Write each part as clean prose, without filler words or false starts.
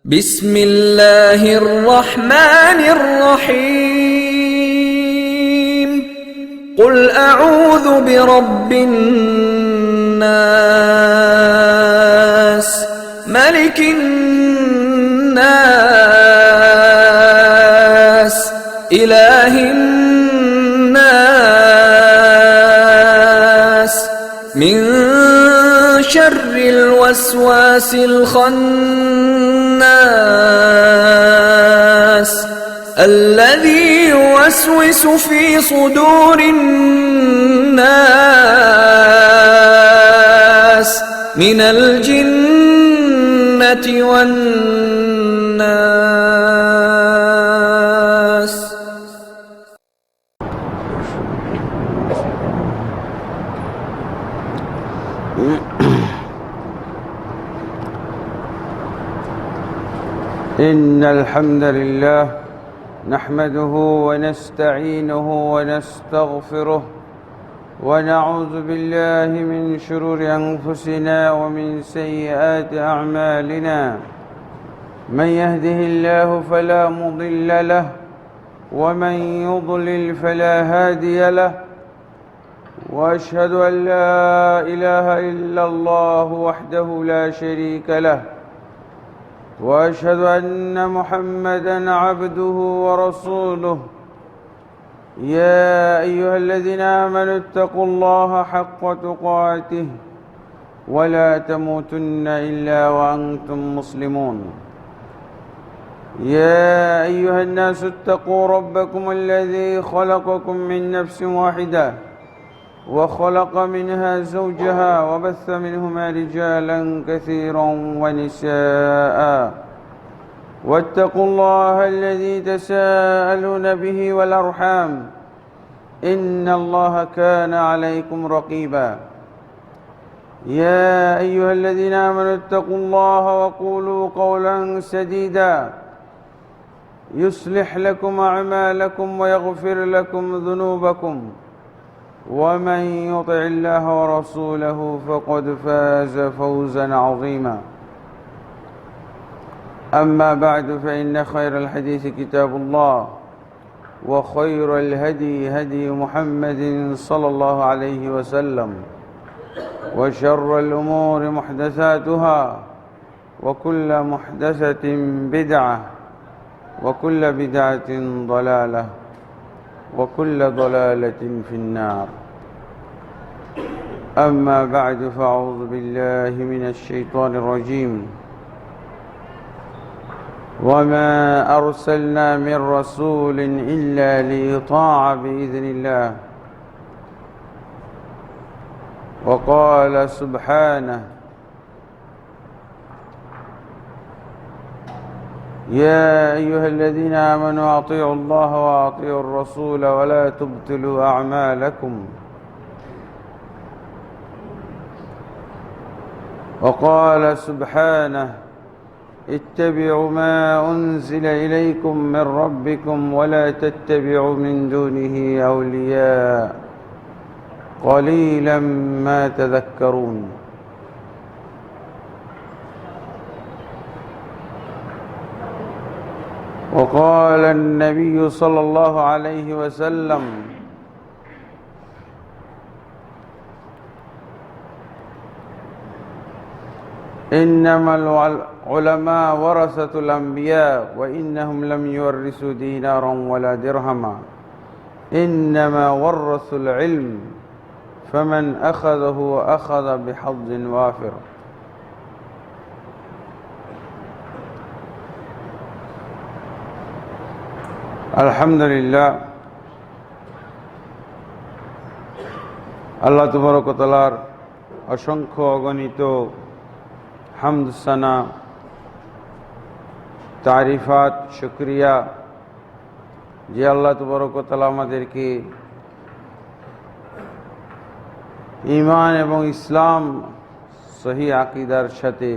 بسم الله الرحمن الرحيم قل أعوذ برب الناس ملك الناس إله الناس من شر الوسواس الخناس الذي يوسوس في صدور الناس من الجنة والناس. إن الحمد لله نحمده ونستعينه ونستغفره ونعوذ بالله من شرور أنفسنا ومن سيئات أعمالنا. من يهده الله فلا مضل له ومن يضلل فلا هادي له، وأشهد أن لا إله إلا الله وحده لا شريك له، وأشهد أن محمدًا عبده ورسوله. يا أيها الذين آمنوا اتقوا الله حق تقاته ولا تموتن إلا وأنتم مسلمون. يا أيها الناس اتقوا ربكم الذي خلقكم من نفس واحدة وخلق منها زوجها وبث منهما رجالا كثيرا ونساء، واتقوا الله الذي تساءلون به والأرحام إن الله كان عليكم رقيبا. يا أيها الذين آمنوا اتقوا الله وقولوا قولا سديدا يصلح لكم أعمالكم ويغفر لكم ذنوبكم، ومن يطع الله ورسوله فقد فاز فوزا عظيما. أما بعد، فإن خير الحديث كتاب الله، وخير الهدي هدي محمد صلى الله عليه وسلم، وشر الأمور محدثاتها، وكل محدثة بدعة، وكل بدعة ضلالة، وكل ضلالة في النار. أما بعد، فأعوذ بالله من الشيطان الرجيم. وما أرسلنا من رسول إلا ليطاع بإذن الله. وقال سبحانه: يا أيها الذين آمنوا أطيعوا الله وأطيعوا الرسول ولا تبطلوا أعمالكم. وقال سبحانه: اتبعوا ما أنزل إليكم من ربكم ولا تتبعوا من دونه أولياء قليلا ما تذكرون. وقال النبي صلى الله عليه وسلم: إنما العلماء ورثة الأنبياء وإنهم لم يورثوا دينارا ولا درهما، إنما ورثوا العلم فمن أخذه أخذ بحظ وافر. আলহামদুলিল্লাহ, আল্লাহ তাবারক ওয়া তাআলার অসংখ্য অগণিত হামদ সানা তারিফাত শুকরিয়া যে আল্লাহ তাবারক ওয়া তাআলা আমাদেরকে ঈমান এবং ইসলাম সহি আকীদার সাথে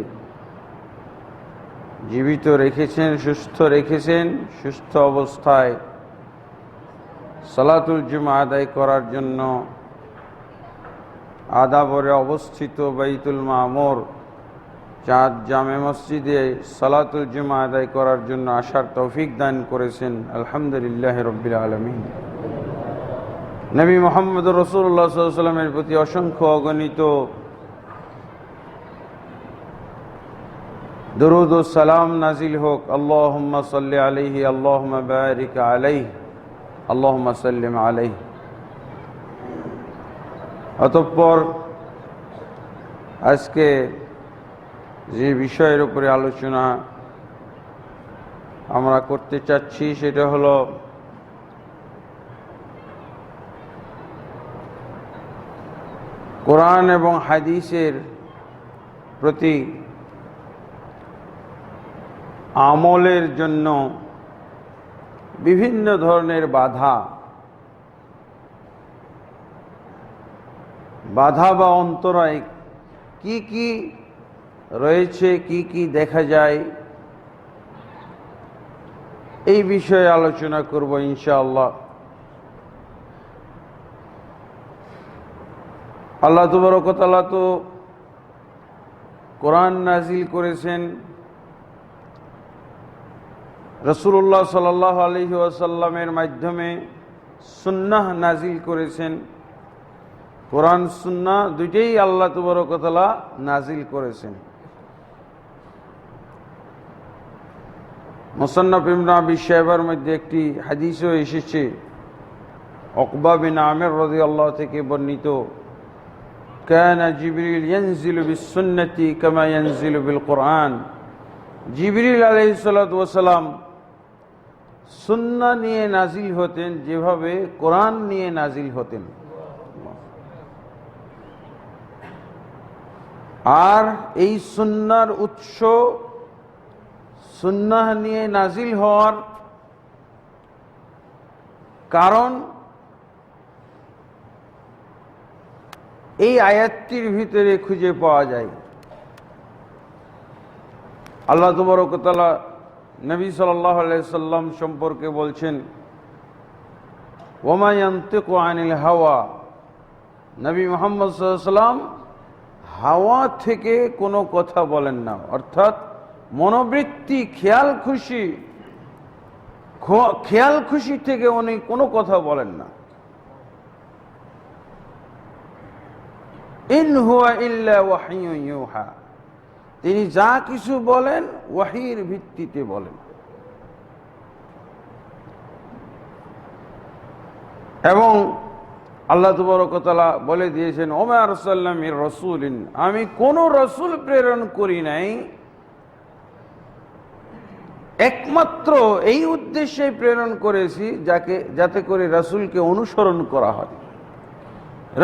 জীবিত রেখেছেন, সুস্থ রেখেছেন। সুস্থ অবস্থায় সালাতুল জুমা আদায় করার জন্য আদাবরে অবস্থিত বাইতুল মামুর চাঁদ জামে মসজিদে সালাতুল জুমা আদায় করার জন্য আসার তৌফিক দান করেছেন। আলহামদুলিল্লাহ রাব্বিল আলামিন। নবী মুহাম্মদ রাসূলুল্লাহ সাল্লাল্লাহু আলাইহি ওয়াসাল্লামের প্রতি অসংখ্য অগণিত দরুদ ও সালাম নাজিল হোক। আল্লাহুম্মা সাল্লি আলাইহি, আল্লাহুম্মা বারিক আলাইহি, আল্লাহুম্মা সাল্লিম আলাইহি। অতঃপর আজকে যে বিষয়ের উপরে আলোচনা আমরা করতে চাচ্ছি সেটা হলো কোরআন এবং হাদিসের প্রতি আমলের জন্য বিভিন্ন ধরনের বাধা বা অন্তরায় কি কি রয়েছে, কি কি দেখা যায়, এই বিষয়ে আলোচনা করব ইনশাআল্লাহ। আল্লাহ তাবারক ওয়া তাআলা তো কোরআন নাজিল করেছেন, রাসূলুল্লাহ সাল্লাল্লাহু আলাইহি ওয়াসাল্লামের মাধ্যমে সুন্নাহ নাজিল করেছেন। কোরআন সুন্নাহ দুইটাই আল্লাহ তাবারক ওয়া তাআলা নাজিল করেছেন। মুসান্নাফ ইবনে আবি শায়বার মধ্যে একটি হাদিসও এসেছে, উকবা বিন আমির রাদিয়াল্লাহু থেকে বর্ণিত, কানা জিবরিল ইয়ানজিলু বিস-সুন্নতি কামা ইয়ানজিলু বিল-কুরআন। জিবরিল আলাইহিস সালাতু ওয়াস সালাম সুন্নাহ নিয়ে নাজিল হতেন যেভাবে কোরআন নিয়ে নাজিল হতেন। আর এই সুন্নাহর উৎস, সুন্নাহ নিয়ে নাজিল হওয়ার কারণ এই আয়াতটির ভিতরে খুঁজে পাওয়া যায়। আল্লাহ তাবারক ওয়া তাআলা নবী সাল্লাল্লাহু আলাইহি সাল্লাম সম্পর্কে বলছেন, ওয়া মা ইয়ানতিকু আনিল হাওয়া। নবী মুহাম্মদ সাল্লাল্লাহু আলাইহি সাল্লাম হাওয়া থেকে কোনো কথা বলেন না, অর্থাৎ মনোবৃত্তি, খেয়াল খুশি থেকে উনি কোনো কথা বলেন না। ইন হুয়া ইল্লা ওয়াহিয়ুন ইউহা। তিনি যা কিছু বলেন ওয়াহির ভিত্তিতে বলেন। এবং আল্লাহ তাবারক ওয়া তাআলা বলে দিয়েছেন, ওমা আরসালনা মির রাসূলিন, আমি কোন রাসূল প্রেরণ করি নাই একমাত্র এই উদ্দেশ্যে প্রেরণ করেছি যাতে করে রাসূলকে অনুসরণ করা হয়,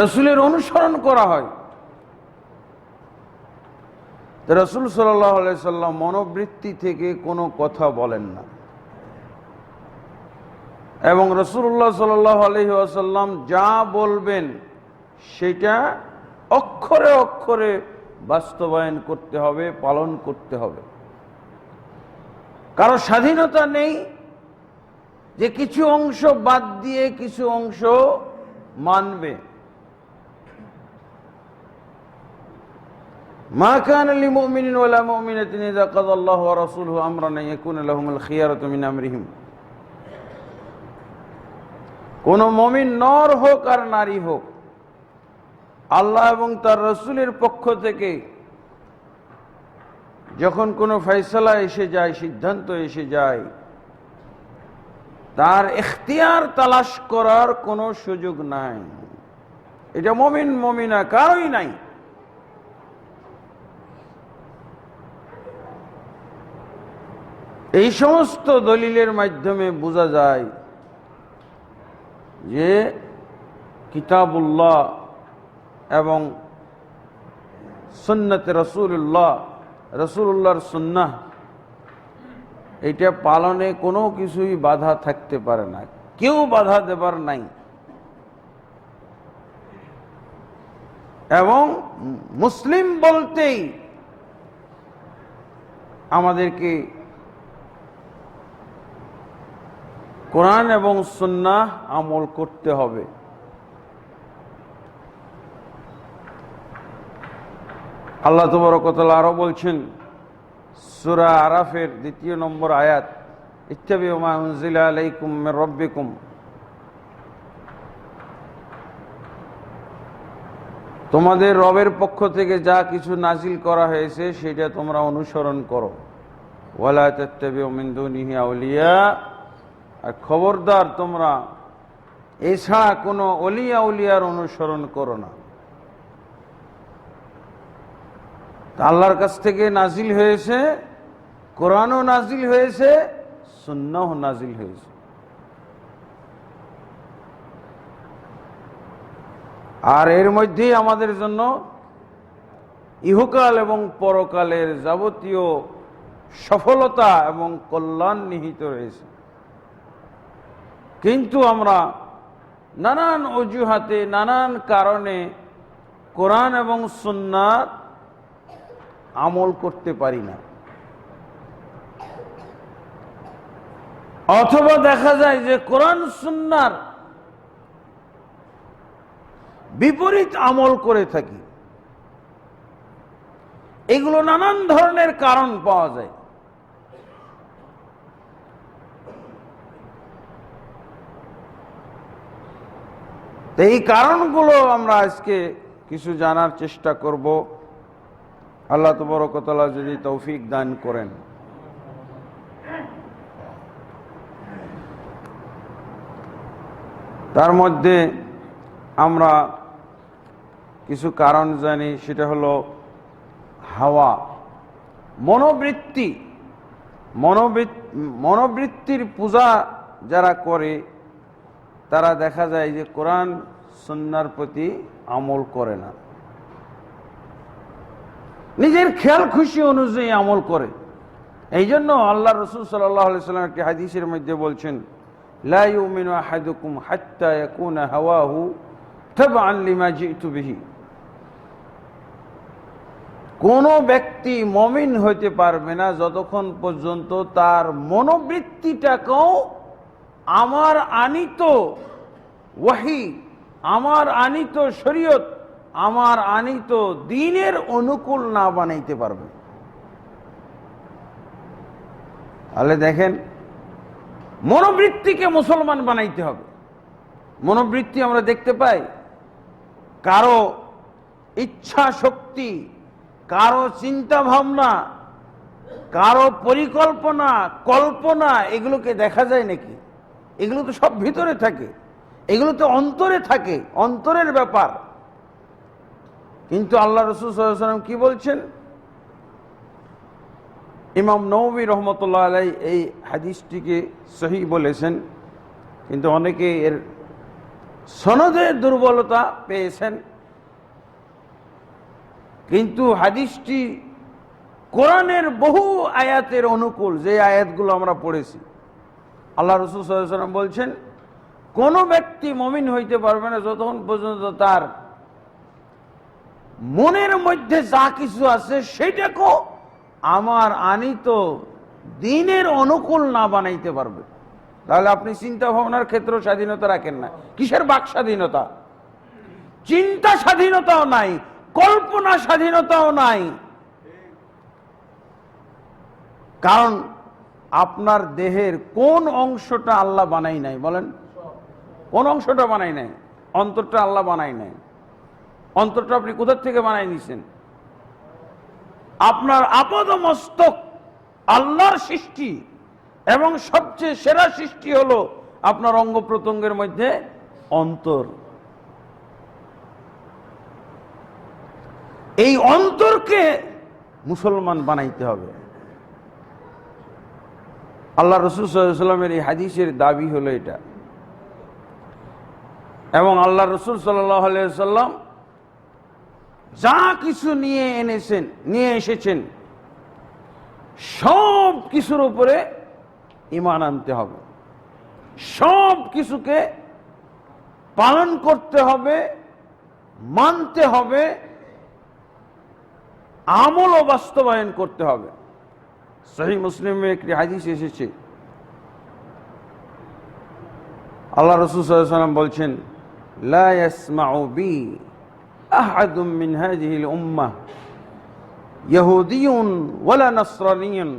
রাসূলের অনুসরণ করা হয়। রাসূল সাল্লাল্লাহু আলাইহি সাল্লাম মনোবৃত্তি থেকে কোনো কথা বলেন না, এবং রাসূলুল্লাহ সাল্লাল্লাহু আলাইহি ওয়াসাল্লাম যা বলবেন সেটা অক্ষরে অক্ষরে বাস্তবায়ন করতে হবে, পালন করতে হবে। কারো স্বাধীনতা নেই যে কিছু অংশ বাদ দিয়ে কিছু অংশ মানবে। মা কানা লিমুমিনিন ওয়ালা মুমিনাতিন ইযা কাযাল্লাহু ওয়া রাসূলুহু আমরান আন ইয়াকুনা লাহুমুল খিয়ারাতু মিন আমরিহিম। কোন মুমিন নর হোক আর নারী হোক, আল্লাহ এবং তার রাসূলের পক্ষ থেকে যখন কোনো ফয়সালা এসে যায়, সিদ্ধান্ত এসে যায়, তার ইখতিয়ার তালাশ করার কোনো সুযোগ নাই। এটা মুমিন মুমিনা কারোই নাই। এই সমস্ত দলিলের মাধ্যমে বোঝা যায় যে কিতাবুল্লাহ এবং সুন্নতে রাসূলুল্লাহর সুন্নাহ, এটা পালনে কোনো কিছুই বাধা থাকতে পারে না, কেউ বাধা দেবার নাই। এবং মুসলিম বলতেই আমাদেরকে কোরআন এবং সুন্নাহ আমল করতে হবে। আল্লাহ তাবারক ওয়া তাআলা আরো বলছেন সূরা আরাফের 2 নম্বর আয়াত, ইত্তাবিউ মা উনজিলা আলাইকুম মির রাব্বিকুম, তোমাদের রবের পক্ষ থেকে যা কিছু নাজিল করা হয়েছে সেটা তোমরা অনুসরণ করো। ওয়ালা তাত্তাবিউ মিন দুনিহি আউলিয়া, আর খবরদার তোমরা এছাড়া কোনো ওলিয়া উলিয়ার অনুসরণ করো না। আল্লাহর কাছ থেকে নাজিল হয়েছে, কোরআনও নাজিল হয়েছে, সুন্নাহও নাজিল হয়েছে। আর এর মধ্যেই আমাদের জন্য ইহকাল এবং পরকালের যাবতীয় সফলতা এবং কল্যাণ নিহিত রয়েছে। কিন্তু আমরা নানান অজুহাতে, নানান কারণে কোরআন এবং সুন্নাত আমল করতে পারি না, অথবা দেখা যায় যে কোরআন সুন্নার বিপরীত আমল করে থাকি। এগুলো নানান ধরনের কারণ পাওয়া যায়। তো এই কারণগুলো আমরা আজকে কিছু জানার চেষ্টা করব, আল্লাহ তাবারক ওয়া তাআলা যদি তৌফিক দান করেন। তার মধ্যে আমরা কিছু কারণ জানি, সেটা হলো হাওয়া, মনোবৃত্তির পূজা যারা করে তারা দেখা যায় যে কোরআন সুন্নাহর প্রতি আমল করে না, নিজের খেয়াল খুশি অনুযায়ী আমল করে। এই জন্য আল্লাহ রাসূল সাল্লাল্লাহু আলাইহি ওয়াসাল্লাম একটি হাদিসের মধ্যে বলছেন, লা ইউমিনু আহাদুকুম হাত্তা ইয়াকুনা হাওয়াহু তাবআন লিমা জিতু বিহি। কোন ব্যক্তি মুমিন হইতে পারবে না যতক্ষণ পর্যন্ত তার মনোবৃত্তিটাকেও আমার আনিত ওয়াহি, আমার আনিত শরীয়ত, আমার আনিত দ্বীনের অনুকূল না বানাইতে পারবে। তাহলে দেখেন, মনোবৃত্তিকে মুসলমান বানাইতে হবে। মনোবৃত্তি আমরা দেখতে পাই, কারো ইচ্ছা শক্তি, কারো চিন্তা ভাবনা, কারো পরিকল্পনা, কল্পনা, এগুলোকে দেখা যায় নাকি? এগুলো তো সব ভিতরে থাকে, এগুলো তো অন্তরে থাকে, অন্তরের ব্যাপার। কিন্তু আল্লাহ রাসূল সাল্লাল্লাহু আলাইহি ওয়াসাল্লাম কি বলছেন? ইমাম নববী রহমতুল্লাহ আলাইহি এই হাদিসটিকে সহিহ বলেছেন, কিন্তু অনেকে এর সনদে দুর্বলতা পেয়েছেন। কিন্তু হাদিসটি কোরআনের বহু আয়াতের অনুকূল, যে আয়াতগুলো আমরা পড়েছি। আল্লাহ রাসূল সাল্লাল্লাহু আলাইহি ওয়াসাল্লাম বলছেন, কোন ব্যক্তি মুমিন হইতে পারবে না যতক্ষণ পর্যন্ত তার মনের মধ্যে যা কিছু আছে সেটাকেও আমার আনিত দ্বীনের অনুকূল না বানাইতে পারবে। তাহলে আপনি চিন্তা ভাবনার ক্ষেত্রে স্বাধীনতা রাখেন না। কিসের বাক স্বাধীনতা? চিন্তা স্বাধীনতাও নাই, কল্পনা স্বাধীনতাও নাই। কারণ আপনার দেহের কোন অংশটা আল্লাহ বানাই নাই? বলেন, কোন অংশটা বানাই নাই? অন্তরটা আল্লাহ বানাই নাই। অন্তরটা আপনি কোথা থেকে বানাই নিছেন? আপনার আপাদ মস্তক আল্লাহর সৃষ্টি, এবং সবচেয়ে সেরা সৃষ্টি হলো আপনার অঙ্গ প্রত্যঙ্গের মধ্যে অন্তর। এই অন্তরকে মুসলমান বানাইতে হবে। আল্লাহ রাসূল সাল্লাল্লাহু আলাইহি ওয়াসাল্লামের এই হাদিসের দাবি হলো এটা। এবং আল্লাহ রাসূল সাল্লাল্লাহু আলাইহি ওয়াসাল্লাম যা কিছু নিয়ে এসেছেন সব কিছুর উপরে ঈমান আনতে হবে, সব কিছুকে পালন করতে হবে, মানতে হবে, আমল ও বাস্তবায়ন করতে হবে। সহিহ মুসলিমে একটি হাদিস এসেছে, আল্লাহ রাসূল সাল্লাল্লাহু আলাইহি ওয়াসাল্লাম বলছেন, লা ইয়াসমাউ বি আহাদুম মিন হাযিহিল উম্মাহ ইহুদিয়ুন ওয়ালা নাসরানিয়ুন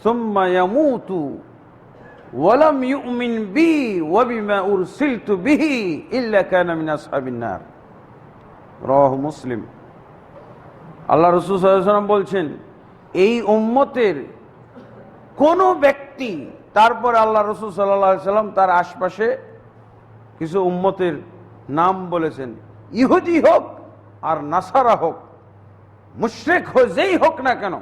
সুম্মা ইয়ামুতু ওয়ালাম ইউমিন বি ওয়া বিমা উরসিলতু বিহি ইল্লা কানা মিন আসহাবিন নার। রাওয়াহু মুসলিম। আল্লাহ রাসূল সাল্লাল্লাহু আলাইহি ওয়াসাল্লাম বলছেন, এই উম্মতের কোন ব্যক্তি, তারপর আল্লাহ রাসূল সাল্লাল্লাহু আলাইহি ওয়াসাল্লাম তার আশপাশে কিছু উম্মতের নাম বলেছেন, ইহুদি হোক আর নাসারা হোক, মুশরিক হোক, যেই হোক না কেন।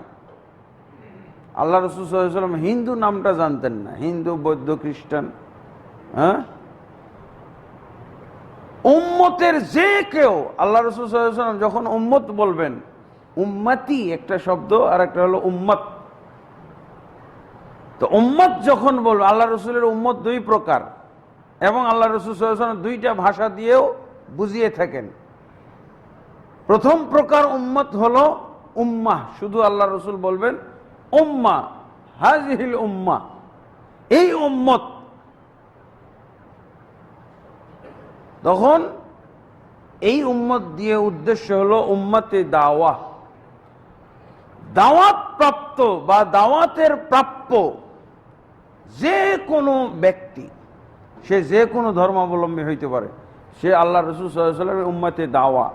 আল্লাহ রাসূল সাল্লাল্লাহু আলাইহি ওয়াসাল্লাম হিন্দু নামটা জানতেন না, হিন্দু, বৌদ্ধ, খ্রিস্টান। হ্যাঁ, উম্মতের যে কেউ, আল্লাহ রাসূল সাল্লাল্লাহু আলাইহি ওয়াসাল্লাম যখন উম্মত বলবেন, উম্মতি একটা শব্দ আর একটা হলো উম্মত। তো উম্মত যখন বলবে, আল্লাহ রাসূলের উম্মত দুই প্রকার, এবং আল্লাহ রাসূল সাল্লাল্লাহু আলাইহি ওয়াসাল্লাম দুইটা ভাষা দিয়েও বুঝিয়ে থাকেন। প্রথম প্রকার উম্মত হলো উম্মাহ, শুধু আল্লাহ রাসূল বলবেন উম্মাহ, হাযিহিল উম্মাহ, এই উম্মত। তখন এই উম্মত দিয়ে উদ্দেশ্য হলো উম্মতে দাওয়া, দাওয়াত প্রাপ্ত বা দাওয়াতের প্রাপ্য যে কোনো ব্যক্তি, সে যে কোনো ধর্মাবলম্বী হইতে পারে, সে আল্লাহ রাসূল সাল্লাল্লাহু আলাইহি ওয়াসাল্লামের উম্মতে দাওয়া।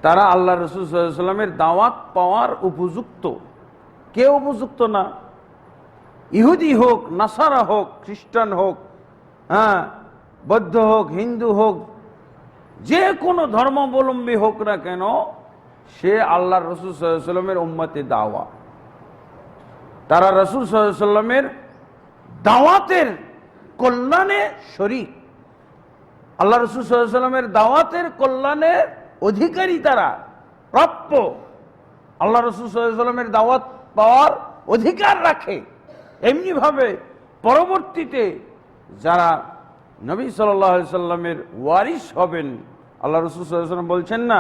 তারা আল্লাহ রাসূল সাল্লাল্লাহু আলাইহি ওয়াসাল্লামের দাওয়াত পাওয়ার উপযুক্ত। কেউ উপযুক্ত না, ইহুদি হোক, নাসারা হোক, খ্রিস্টান হোক, হ্যাঁ, বৌদ্ধ হোক, হিন্দু হোক, যে কোনো ধর্মাবলম্বী হোক না কেন, সে আল্লাহ রাসূল সাল্লাল্লাহু আলাইহি ওয়াসাল্লামের উম্মতে দাওয়া। তারা রাসূল সাল্লাল্লাহু আলাইহি ওয়াসাল্লামের দাওয়াতের কল্যাণে শরীক, আল্লাহ রাসূল সাল্লাল্লাহু আলাইহি ওয়াসাল্লামের দাওয়াতের কল্যাণে অধিকারী, তারা প্রাপ্য। আল্লাহ রাসূল সাল্লাল্লাহু আলাইহি ওয়াসাল্লামের দাওয়াত পাওয়ার অধিকার রাখে। এমনি ভাবে পরবর্তীতে যারা নবী সাল্লাল্লাহু আলাইহি সাল্লামের ওয়ারিস হবেন, আল্লাহ রাসূল সাল্লাল্লাহু আলাইহি ওয়াসাল্লাম বলছেন না,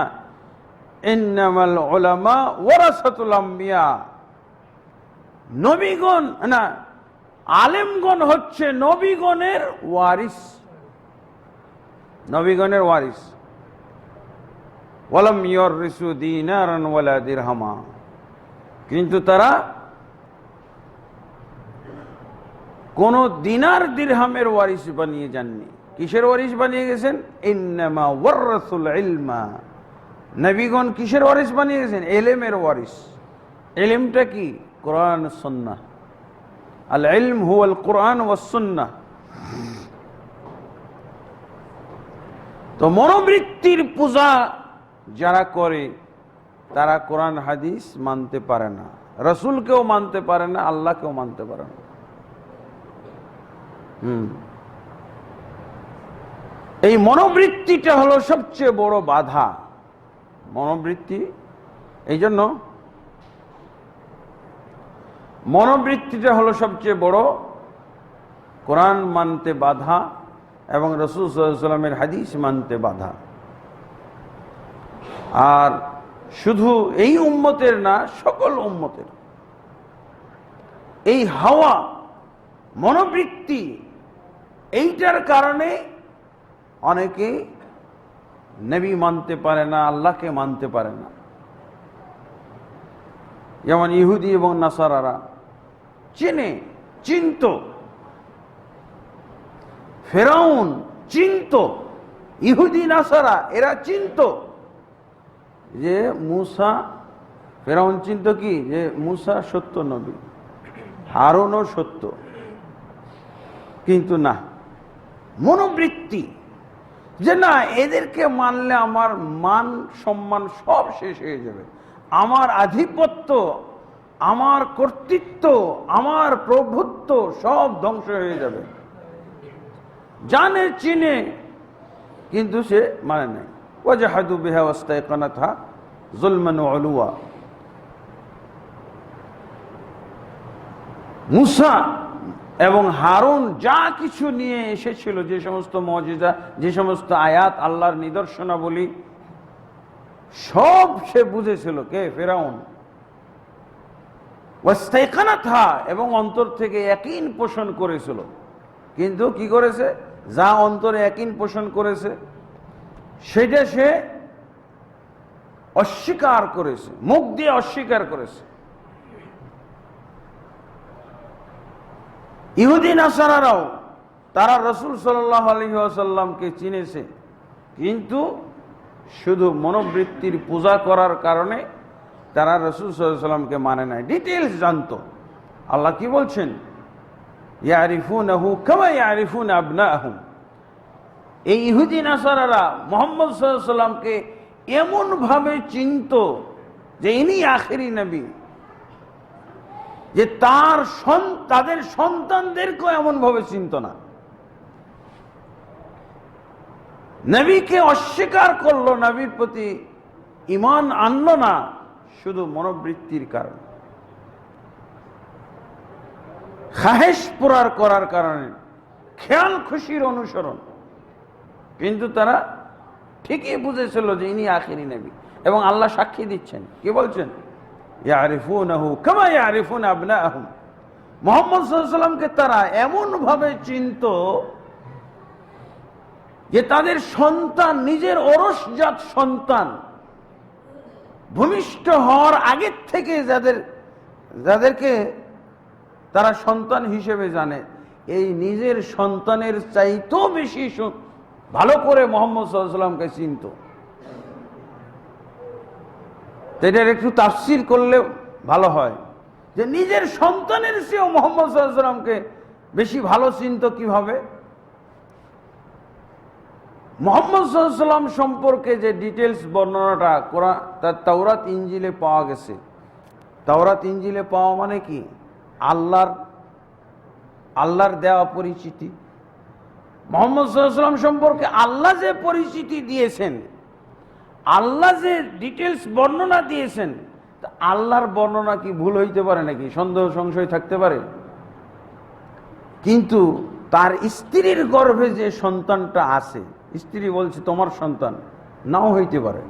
ইন্নামাল উলামা ওয়ারাসাতুল আম্বিয়া, নবীগণ না, আলেমগণ হচ্ছে নবীগণের ওয়ারিস, নবীগণের ওয়ারিস। ওয়ালাম ইউরিসু দিনারান ওয়ালা দিরহামা, কিন্তু তারা কোন দিনার দিরহামের ওয়ারিস বানিয়ে যাননি। কিসের ওয়ারিস বানিয়ে গেছেন? ইন্নামা ওয়ারাসুল ইলমা, নবীগণ কিসের ওয়ারিস বানিয়ে গেছেন? ইলমের ওয়ারিস। ইলমটা কি? কোরআন সুন্নাহ। আল ইলম হুয়াল কোরআন ওয়াস সুন্নাহ। তো মনোবৃত্তির পূজা যারা করে, তারা কোরআন হাদিস মানতে পারে না, রাসূলকেও মানতে পারে না, আল্লাহকেও মানতে পারে না। এই মনোবৃত্তিটা হলো সবচেয়ে বড় বাধা। মনোবৃত্তি, এই জন্য মনোবৃত্তিটা হলো সবচেয়ে বড় কোরআন মানতে বাধা এবং রাসূল সাল্লাল্লাহু আলাইহি ওয়াসাল্লামের হাদিস মানতে বাধা। আর শুধু এই উম্মতের না, সকল উম্মতের এই হাওয়া, মনোবৃত্তি, এইটার কারণে অনেকে নবী মানতে পারে না, আল্লাহকে মানতে পারে না। যেমন ইহুদি এবং নাসারারা চিনত, ফেরাউন চিনত, ইহুদি নাসারা এরা চিনত যে মূসা, ফেরাউন চিনত কি, যে মূসা সত্য নবী, হারুনও সত্য। কিন্তু না, মনোবৃত্তি যে না, এদেরকে মানলে আমার মান সম্মান সব শেষ হয়ে যাবে, আমার আধিপত্য, আমার কর্তৃত্ব, আমার প্রভুত্ব সব ধ্বংস হয়ে যাবে। জানে, চিনে, কিন্তু সে মানে নাই। ওয়াজাহাদু বিহা ওয়াস্তায়কানাতহা যুলমান ওয়া উলুয়া। মূসা এবং হারুন যা কিছু নিয়ে এসেছিল, যে সমস্ত মুজিজা, যে সমস্ত আয়াত, আল্লাহর নিদর্শনাবলী, সব সে বুঝেছিল। কে? ফেরাউন। ওয়াস্তায়কানাতহা, এবং অন্তর থেকে ইয়াকিন পোষণ করেছিল। কিন্তু কি করেছে? যা অন্তরে ইয়াকিন পোষণ করেছে সেটা সে অস্বীকার করেছে, মুখ দিয়ে অস্বীকার করেছে। ইহুদি নাসারারাও তারা রাসূল সাল্লাল্লাহু আলাইহি ওয়াসাল্লামকে চিনেছে, কিন্তু শুধু মনোবৃত্তির পূজা করার কারণে তারা রাসূল সাল্লাল্লাহু আলাইহি ওয়াসাল্লামকে মানে নাই, ডিটেইলস জানতো। আল্লাহ কি বলছেন? ইয়ারিফুনাহু কামা ইয়ারিফুনা আবনাআহুম। এই ইহুদি নাসারারা মুহাম্মদ সাল্লাল্লাহু আলাইহি ওয়াসাল্লামকে এমন ভাবে চিনত যে ইনি আখেরি নবী, যে তাদের সন্তানদেরকেও এমন ভাবে চিনত না। নবীকে অস্বীকার করলো, নবীর প্রতি ঈমান আনলো না, শুধু মনোবৃত্তির কারণে, খাহেশ পুরার করার কারণে, খেয়াল খুশির অনুসরণ। কিন্তু তারা ঠিকই বুঝেছিল যে ইনি আখেরি নবী, এবং আল্লাহ সাক্ষী দিচ্ছেন, কি বলছেন? ইয়ারিফুনাহু কামা ইয়ারিফুনা আবনাআহুম। মুহাম্মদ সাল্লাল্লাহু আলাইহি ওয়াসাল্লামকে তারা এমন ভাবে চিনত যে তাদের সন্তান, নিজের ওরসজাত সন্তান, ভূমিষ্ঠ হওয়ার আগের থেকে যাদেরকে তারা সন্তান হিসেবে জানে, এই নিজের সন্তানের চাইতেও বেশি ভালো করে মুহাম্মদ সাল্লাল্লাহু আলাইহি ওয়াসাল্লামকে চিনত। এটার একটু তাফসীর করলে ভালো হয়, যে নিজের সন্তানের চেয়েও মুহাম্মদ সাল্লাল্লাহু আলাইহি ওয়াসাল্লামকে বেশি ভালো চিনত। কিভাবে? মুহাম্মদ সাল্লাল্লাহু আলাইহি ওয়াসাল্লাম সম্পর্কে যে ডিটেলস বর্ণনাটা তাওরাত ইনজিলে পাওয়া গেছে। তাওরাত ইনজিলে পাওয়া মানে কি? আল্লাহর দেওয়া পরিচিতি। মুহাম্মদ সাল্লাল্লাহু আলাইহি ওয়াসাল্লাম সম্পর্কে আল্লাহ যে পরিচিতি দিয়েছেন, আল্লাহ যে ডিটেলস বর্ণনা দিয়েছেন, আল্লাহর বর্ণনা কি ভুল হইতে পারে নাকি? সন্দেহ সংশয় থাকতে পারে? কিন্তু তার স্ত্রীর গর্ভে যে সন্তানটা আছে, স্ত্রী বলছে তোমার সন্তান, নাও হইতে পারে।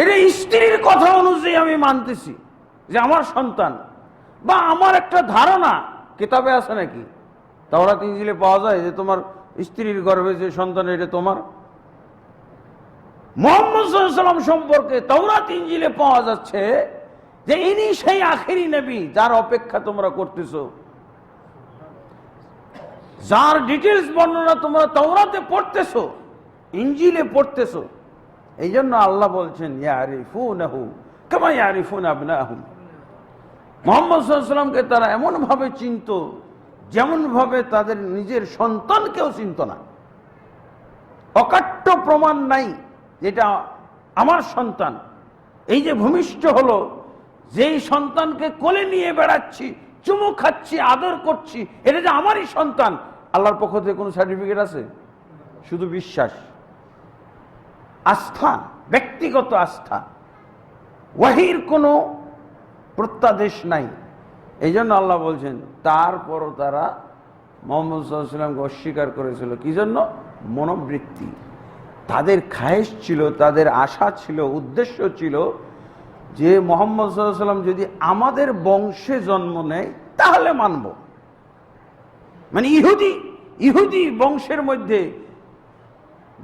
এটা স্ত্রীর কথা অনুযায়ী আমি মানতেছি যে আমার সন্তান, বা আমার একটা ধারণা কিতাবে আছে নাকি? তাওরাত ইনজিলে পাওয়া যায় যে তোমার স্ত্রীর গর্ভে যে সন্তান, এটা তোমার। মুহাম্মদ সাল্লাল্লাহু আলাইহি ওয়াসাল্লাম সম্পর্কে তাওরাত ইনজিলে পাওয়া যাচ্ছে যে ইনি সেই আখেরি নবী যার অপেক্ষা তোমরা করতেছো, যার ডিটেলস বর্ণনা তোমরা তাওরাতে পড়তেছো, ইনজিলে পড়তেছো। এই জন্য আল্লাহ বলছেন ইয়ারিফুনাহু কামা ইয়ারিফুনা আবনাআহুম। মুহাম্মদ সাল্লাল্লাহু আলাইহি ওয়াসাল্লামকে তারা এমন ভাবে চিনত যেমন ভাবে তাদের নিজের সন্তানকেও চিনত না। অকাট্য প্রমাণ নাই যেটা আমার সন্তান। এই যে ভূমিষ্ঠ হলো, যেই সন্তানকে কোলে নিয়ে বেড়াচ্ছি, চুমু খাচ্ছি, আদর করছি, এটা যে আমারই সন্তান, আল্লাহর পক্ষ থেকে কোনো সার্টিফিকেট আছে? শুধু বিশ্বাস, আস্থা, ব্যক্তিগত আস্থা, ওয়াহির কোনো প্রত্যাদেশ নাই। এই জন্য আল্লাহ বলছেন তারপরও তারা মুহাম্মদ সাল্লাল্লাহু আলাইহি ওয়াসাল্লামকে অস্বীকার করেছিল। কি জন্য? মনোবৃত্তি। তাদের খায়েশ ছিল, তাদের আশা ছিল, উদ্দেশ্য ছিল যে মুহাম্মদ সাল্লাল্লাহু আলাইহি ওয়াসাল্লাম যদি আমাদের বংশে জন্ম নেয় তাহলে মানব। মানে ইহুদি বংশের মধ্যে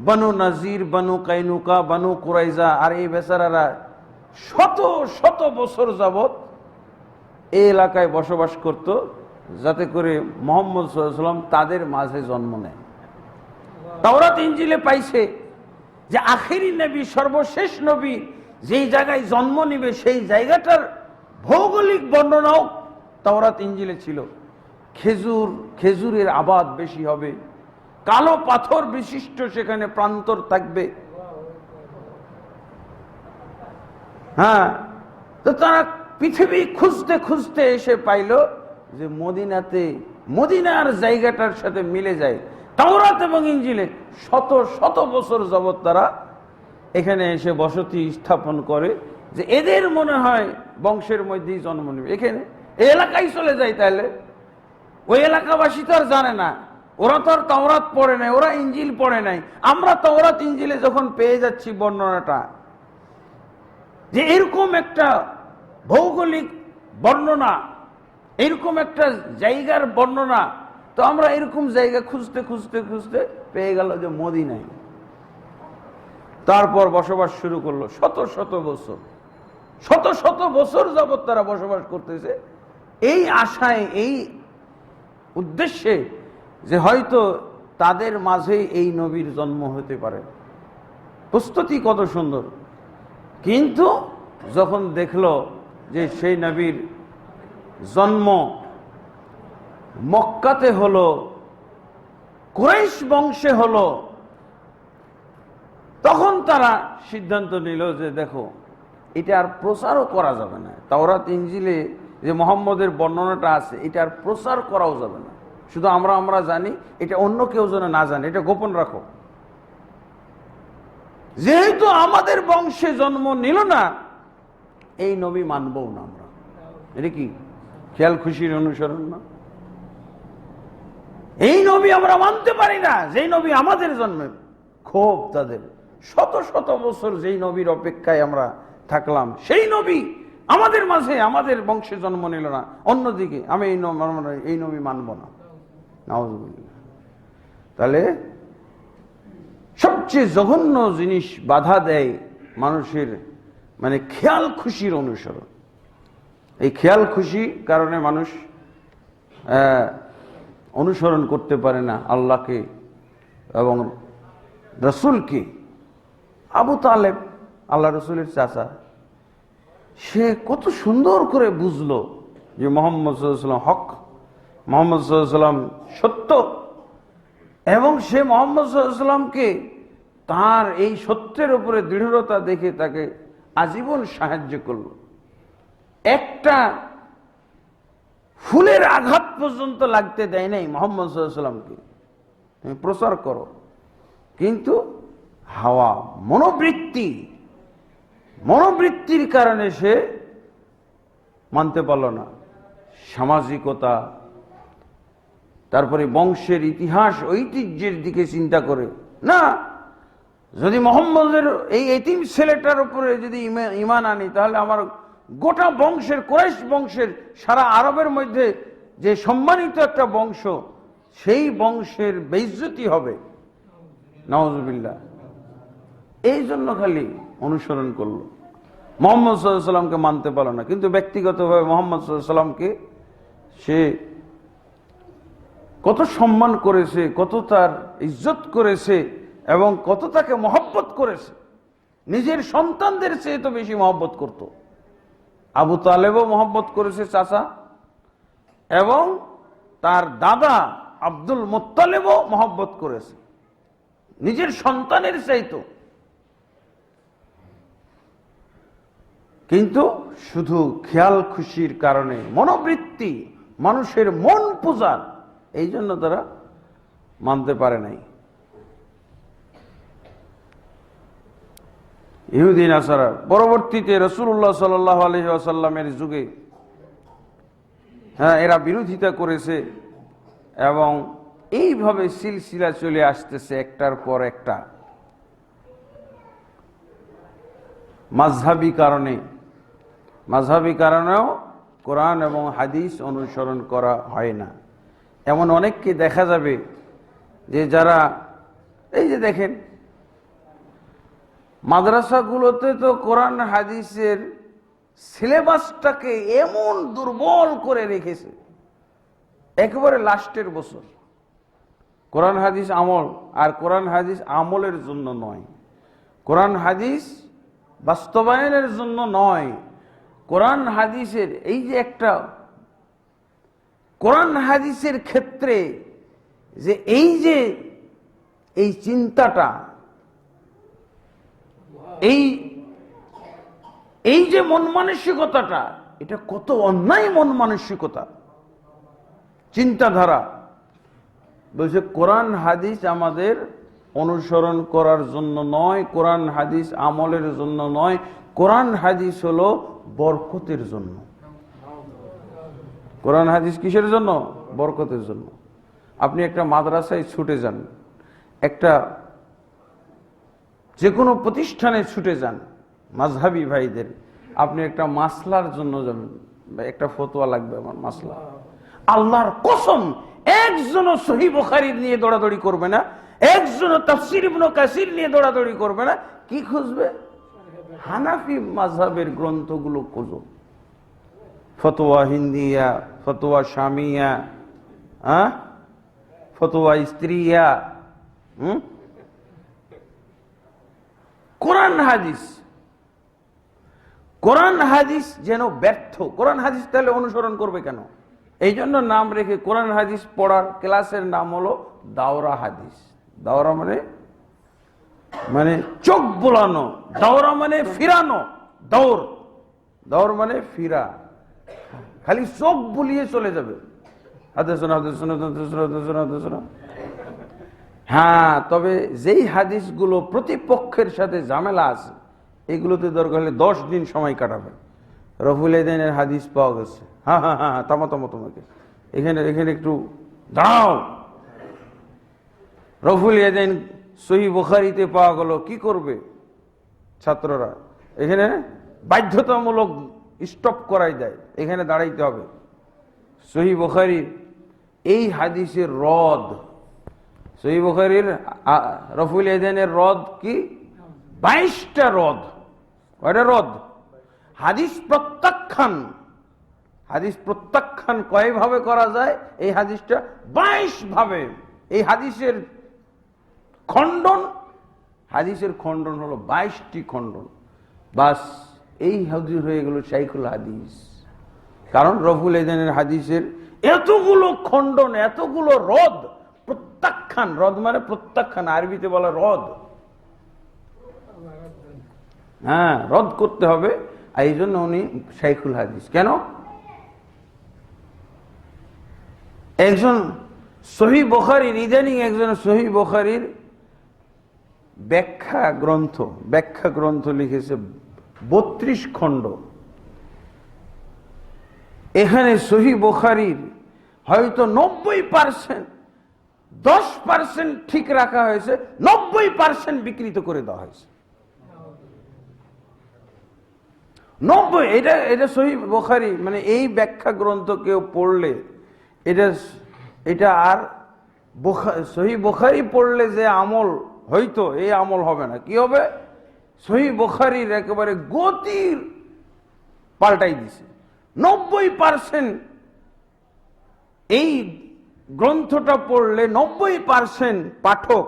বনু নাজির, বনু কাইনুকা, বনু কুরাইজা, আর এই বেচারারা শত শত বছর যাবত এই এলাকায় বসবাস করত, যাতে করে মুহাম্মদ সাল্লাল্লাহু আলাইহি ওয়াসাল্লাম তাদের মাঝে জন্ম নেয়। তাওরাত ইনজিলে পাইছে যে আখেরি নবী, সর্বশেষ নবী যেই জায়গায় জন্ম নিবে, সেই জায়গাটার ভৌগোলিক বর্ণনাও তাওরাত ইনজিলে ছিল। খেজুরের আবাদ বেশি হবে, কালো পাথর বিশিষ্ট সেখানে প্রান্তর থাকবে। হ্যাঁ, তো তারা পৃথিবী খুঁজতে খুঁজতে এসে পাইল যে মদিনার জায়গাটার সাথে মিলে যায়। তাওরাত এবং ইনজিলে শত শত বছর যাবত তারা এখানে এসে বসতি স্থাপন করে, যে এদের মনে হয় বংশের মধ্যেই জন্ম নেবে, এখানে এই এলাকায় চলে যায়। তাহলে ওই এলাকাবাসী তো আর জানে না, ওরা তো আর তাওরাত পড়ে নাই, ওরা ইনজিল পড়ে নাই। আমরা তাওরাত ইনজিলে যখন পেয়ে যাচ্ছি বর্ণনাটা, যে এরকম একটা ভৌগোলিক বর্ণনা, এরকম একটা জায়গার বর্ণনা, তো আমরা এরকম জায়গা খুঁজতে খুঁজতে খুঁজতে পেয়ে গেল যে মদিনায়। তারপর বসবাস শুরু করলো শত শত বছর, শত শত বছর যাবৎ তারা বসবাস করতেছে এই আশায়, এই উদ্দেশ্যে যে হয়তো তাদের মাঝে এই নবীর জন্ম হতে পারে। প্রস্তুতি কত সুন্দর, কিন্তু যখন দেখলো যে সেই নবীর জন্ম মক্কাতে হলো, কুরাইশ বংশে হলো, তখন তারা সিদ্ধান্ত নিল যে দেখো এটা আর প্রচারও করা যাবে না। তাওরাত ইনজিলে যে মুহাম্মদের বর্ণনাটা আছে এটা আর প্রচার করাও যাবে না, শুধু আমরা জানি, এটা অন্য কেউ যেন না জানে, এটা গোপন রাখো। যেহেতু আমাদের বংশে জন্ম নিল না, এই নবী মানবও না আমরা। এটা কি খেয়াল খুশির অনুসরণ না? এই নবী আমরা মানতে পারি না, যেই নবী আমাদের জন্মে। ক্ষোভ তাদের, শত শত বছর যেই নবীর অপেক্ষায় আমরা থাকলাম, সেই নবী আমাদের মাঝে, আমাদের বংশে জন্ম নিল না, অন্যদিকে আমি এই নবী মানব না। নাউযুবিল্লাহ। তাহলে সবচেয়ে জঘন্য জিনিস বাধা দেয় মানুষের, মানে খেয়াল খুশির অনুসরণ। এই খেয়াল খুশি কারণে মানুষ অনুসরণ করতে পারে না আল্লাহকে এবং রসুলকে। আবু তালেব, আল্লাহ রসুলের চাচা, সে কত সুন্দর করে বুঝলো যে মুহাম্মদ সাল্লাল্লাহু আলাইহি ওয়াসাল্লাম হক, মুহাম্মদ সাল্লাল্লাহু আলাইহি ওয়াসাল্লাম সত্য, এবং সে মুহাম্মদ সাল্লাল্লাহু আলাইহি ওয়াসাল্লামকে তার এই সত্যের উপরে দৃঢ়তা দেখে তাকে আজীবন সাহায্য করল। একটা ফুলের আঘাত পর্যন্ত লাগতে দেয় নাই মুহাম্মদ সাল্লাল্লাহু আলাইহি ওয়াসাল্লামকে, তুমি প্রচার করো। কিন্তু হাওয়া, মনোবৃত্তির কারণে সে মানতে পারল না। সামাজিকতা, তারপরে বংশের ইতিহাস, ঐতিহ্যের দিকে চিন্তা করে না, যদি মোহাম্মদের এই এতিম ছেলেটার উপরে যদি ঈমান আনি, তাহলে আমার গোটা বংশের, কুরাইশ বংশের, সারা আরবের মধ্যে যে সম্মানিত একটা বংশ, সেই বংশের বেইজ্জতি হবে। নাউযুবিল্লাহ। এই জন্য খালি অনুসরণ করলো, মুহাম্মদ সাল্লাল্লাহু আলাইহি ওয়াসাল্লামকে মানতে পারলো না। কিন্তু ব্যক্তিগতভাবে মুহাম্মদ সাল্লাল্লাহু আলাইহি ওয়াসাল্লামকে সে কত সম্মান করেছে, কত তার ইজ্জত করেছে, এবং কত তাকে মহব্বত করেছে। নিজের সন্তানদের চেয়ে তো বেশি মহব্বত করত। আবু তালেবও মহব্বত করেছে চাচা, এবং তার দাদা আব্দুল মুত্তালিবও মহব্বত করেছে নিজের সন্তানের চাইতো। কিন্তু শুধু খেয়াল খুশির কারণে, মনোবৃত্তি, মানুষের মন পূজার, এই জন্য তারা মানতে পারে নাই। ইহুদি নাসারা পরবর্তীতে রাসূলুল্লাহ সাল্লাল্লাহু আলাইহি ওয়াসাল্লামের যুগে এরা বিরোধিতা করেছে, এবং এইভাবে সিলসিলা চলে আসতেছে একটার পর একটা। মাযহাবী কারণেও কোরআন এবং হাদিস অনুসরণ করা হয় না। এমন অনেককে দেখা যাবে যে যারা, এই যে দেখেন মাদ্রাসাগুলোতে তো কোরআন হাদিসের সিলেবাসটাকে এমন দুর্বল করে রেখেছে, একেবারে লাস্টের বছর কোরআন হাদিস আমল, আর কোরআন হাদিস আমলের জন্য নয়, কোরআন হাদিস বাস্তবায়নের জন্য নয়, কোরআন হাদিসের এই যে একটা, কোরআন হাদিসের ক্ষেত্রে যে এই চিন্তাটা, এই যে মন মানসিকতাটা, এটা কত অন্যায় মন মানসিকতা, চিন্তাধারা। বলছে কোরআন হাদিস আমাদের অনুসরণ করার জন্য নয়, কোরআন হাদিস আমলের জন্য নয়, কোরআন হাদিস হলো বরকতের জন্য। কোরআন হাদিস কিসের জন্য? বরকতের জন্য। আপনি একটা মাদ্রাসায় ছুটে যান, একটা যে কোনো প্রতিষ্ঠানে ছুটে যান, মাযহাবী ভাইদের, আপনি একটা মাসলার জন্য যাবেন, একটা ফতোয়া লাগবে আমার মাসলা, আল্লাহর কসম একজনও সহিহ বুখারী নিয়ে দৌড়াদৌড়ি করবে না, একজন তাফসীর ইবনে কাসির নিয়ে দৌড়াদৌড়ি করবে না, কি খুঁজবে? হানাফি মাযহাবের গ্রন্থগুলো খোঁজো, ফতোয়া হিন্দিয়া, ফতোয়া শামিয়া, ফতোয়া ইস্ত্রিয়া, কোরআন হাদিস। কোরআন হাদিস যেন ব্যর্থ। কোরআন হাদিস তাহলে অনুসরণ করবে কেন? এই জন্য নাম রেখে কোরআন হাদিস পড়ার ক্লাসের নাম হলো দাওরা হাদিস। দাওরা মানে চোখ বোলানো, দাওরা মানে ফিরানো, দৌড়, দৌড় মানে ফিরা, খালি চোখ বুলিয়ে চলে যাবে। হ্যাঁ, তবে যেই হাদিসগুলো প্রতিপক্ষের সাথে ঝামেলা আছে, এগুলোতে দরকার হলে 10 দিন সময় কাটাবে। রফুল আদাইনের হাদিস পাওয়া গেছে, হ্যাঁ হ্যাঁ হ্যাঁ, থামো তোমাকে এখানে একটু দাঁড়াও। রফুল আদাইন সহিহ বুখারীতে পাওয়া গেল, কি করবে ছাত্ররা? এখানে বাধ্যতামূলক স্টপ করাই দেয়, এখানে দাঁড়াইতে হবে। সহিহ বুখারীর এই হাদিসের রদ, সহিহ বুখারীর রফুল আদাইনের রদ কি? 22টা রদ। কয়টা রদ? হাদিস প্রত্যাখ্যান। হাদিস প্রত্যাখ্যান কয়ভাবে করা যায়? এই হাদিসটা 22 ভাবে। এই হাদিসের খণ্ডন, হাদিসের খণ্ডন হলো 22টি খণ্ডন। বাস এই হাদিস হয়ে গেল শাইখুল হাদিস। কারণ রফুল আদাইনের হাদিসের এতগুলো খণ্ডন, এতগুলো রদ, প্রত্যাখ্যান। রদ মানে প্রত্যাখ্যান, আরবিতে বলা রদ। হ্যাঁ, রদ করতে হবে। এই জন্য উনি শাইখুল হাদিস। কেন? একজন সহিহ বুখারীর, ইদানিং একজন সহিহ বুখারীর ব্যাখ্যা গ্রন্থ লিখেছে 32 খণ্ড। এখানে সহিহ বুখারীর হয়তো 90%, 10% ঠিক রাখা হয়েছে, 90% বিকৃত করে দেওয়া হয়েছে। 90, এটা সহিহ বুখারী। মানে এই ব্যাখ্যা গ্রন্থ কেউ পড়লে এটা আর সহিহ বুখারী পড়লে যে আমল হয়তো, এই আমল হবে না। কি হবে? সহিহ বুখারীর একেবারে গতির পাল্টাই দিছে। 90% এই গ্রন্থটা পড়লে 90% পাঠক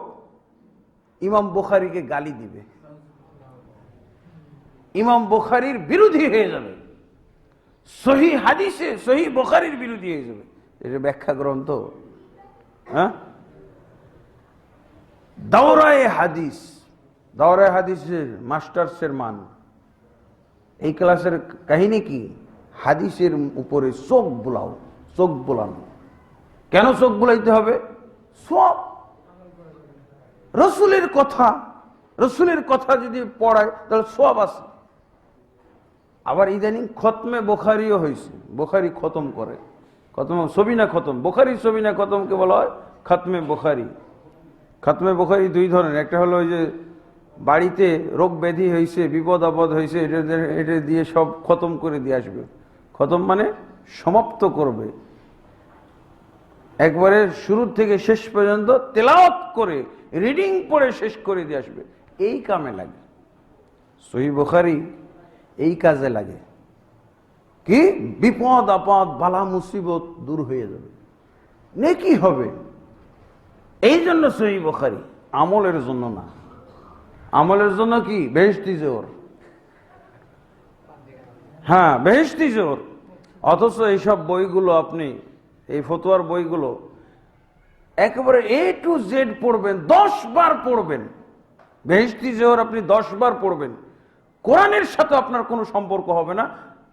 ইমাম বুখারীকে গালি দিবে, ইমাম বুখারীর বিরোধী হয়ে যাবে, সহিহ হাদিসে সহিহ বুখারীর বিরোধী হয়ে যাবে। এটা ব্যাখ্যা গ্রন্থ। হ্যাঁ, দাওরায়ে হাদিস, দাওরায়ে হাদিসের মাস্টার্সের মান। এই ক্লাসের কাহিনী কি? হাদিসের উপরে চোখ বোলানো। কেন চোখ বোলাইতে হবে? সব রসুলের কথা যদি পড়ায় তাহলে সব আছে। আবার ইদানিং খতমে বুখারীও হয়েছে, বুখারী খতম করে, সবিনা খতম, বুখারী সবিনা খতমকে বলা হয় খতমে বুখারী। খতমে বুখারী 2 ধরনের। একটা হলো ওই যে বাড়িতে রোগ ব্যাধি হয়েছে, বিপদ আপদ হয়েছে, এটা দিয়ে সব খতম করে দিয়ে আসবে। খতম মানে সমাপ্ত করবে, একবারে শুরু থেকে শেষ পর্যন্ত তেলাওয়াত করে, রিডিং পড়ে শেষ করে দিয়ে আসবে। এই কামে লাগে সহিহ বুখারী, এই কাজে লাগে। কি? বিপদ আপদ, বালা মুসিবত দূর হয়ে যাবে, নেকি হবে। এই জন্য সহিহ বুখারী, আমলের জন্য না। আমলের জন্য কি? বেহেশতি জোর। হ্যাঁ, বেহেশতি জোর। অথচ এইসব বইগুলো আপনি, এই ফতোয়ার বইগুলো একেবারে A to Z পড়বেন, 10 বার পড়বেন। বেহেশতি জোর আপনি 10 বার পড়বেন। কোরআনের সাথে আপনার কোনো সম্পর্ক হবে না,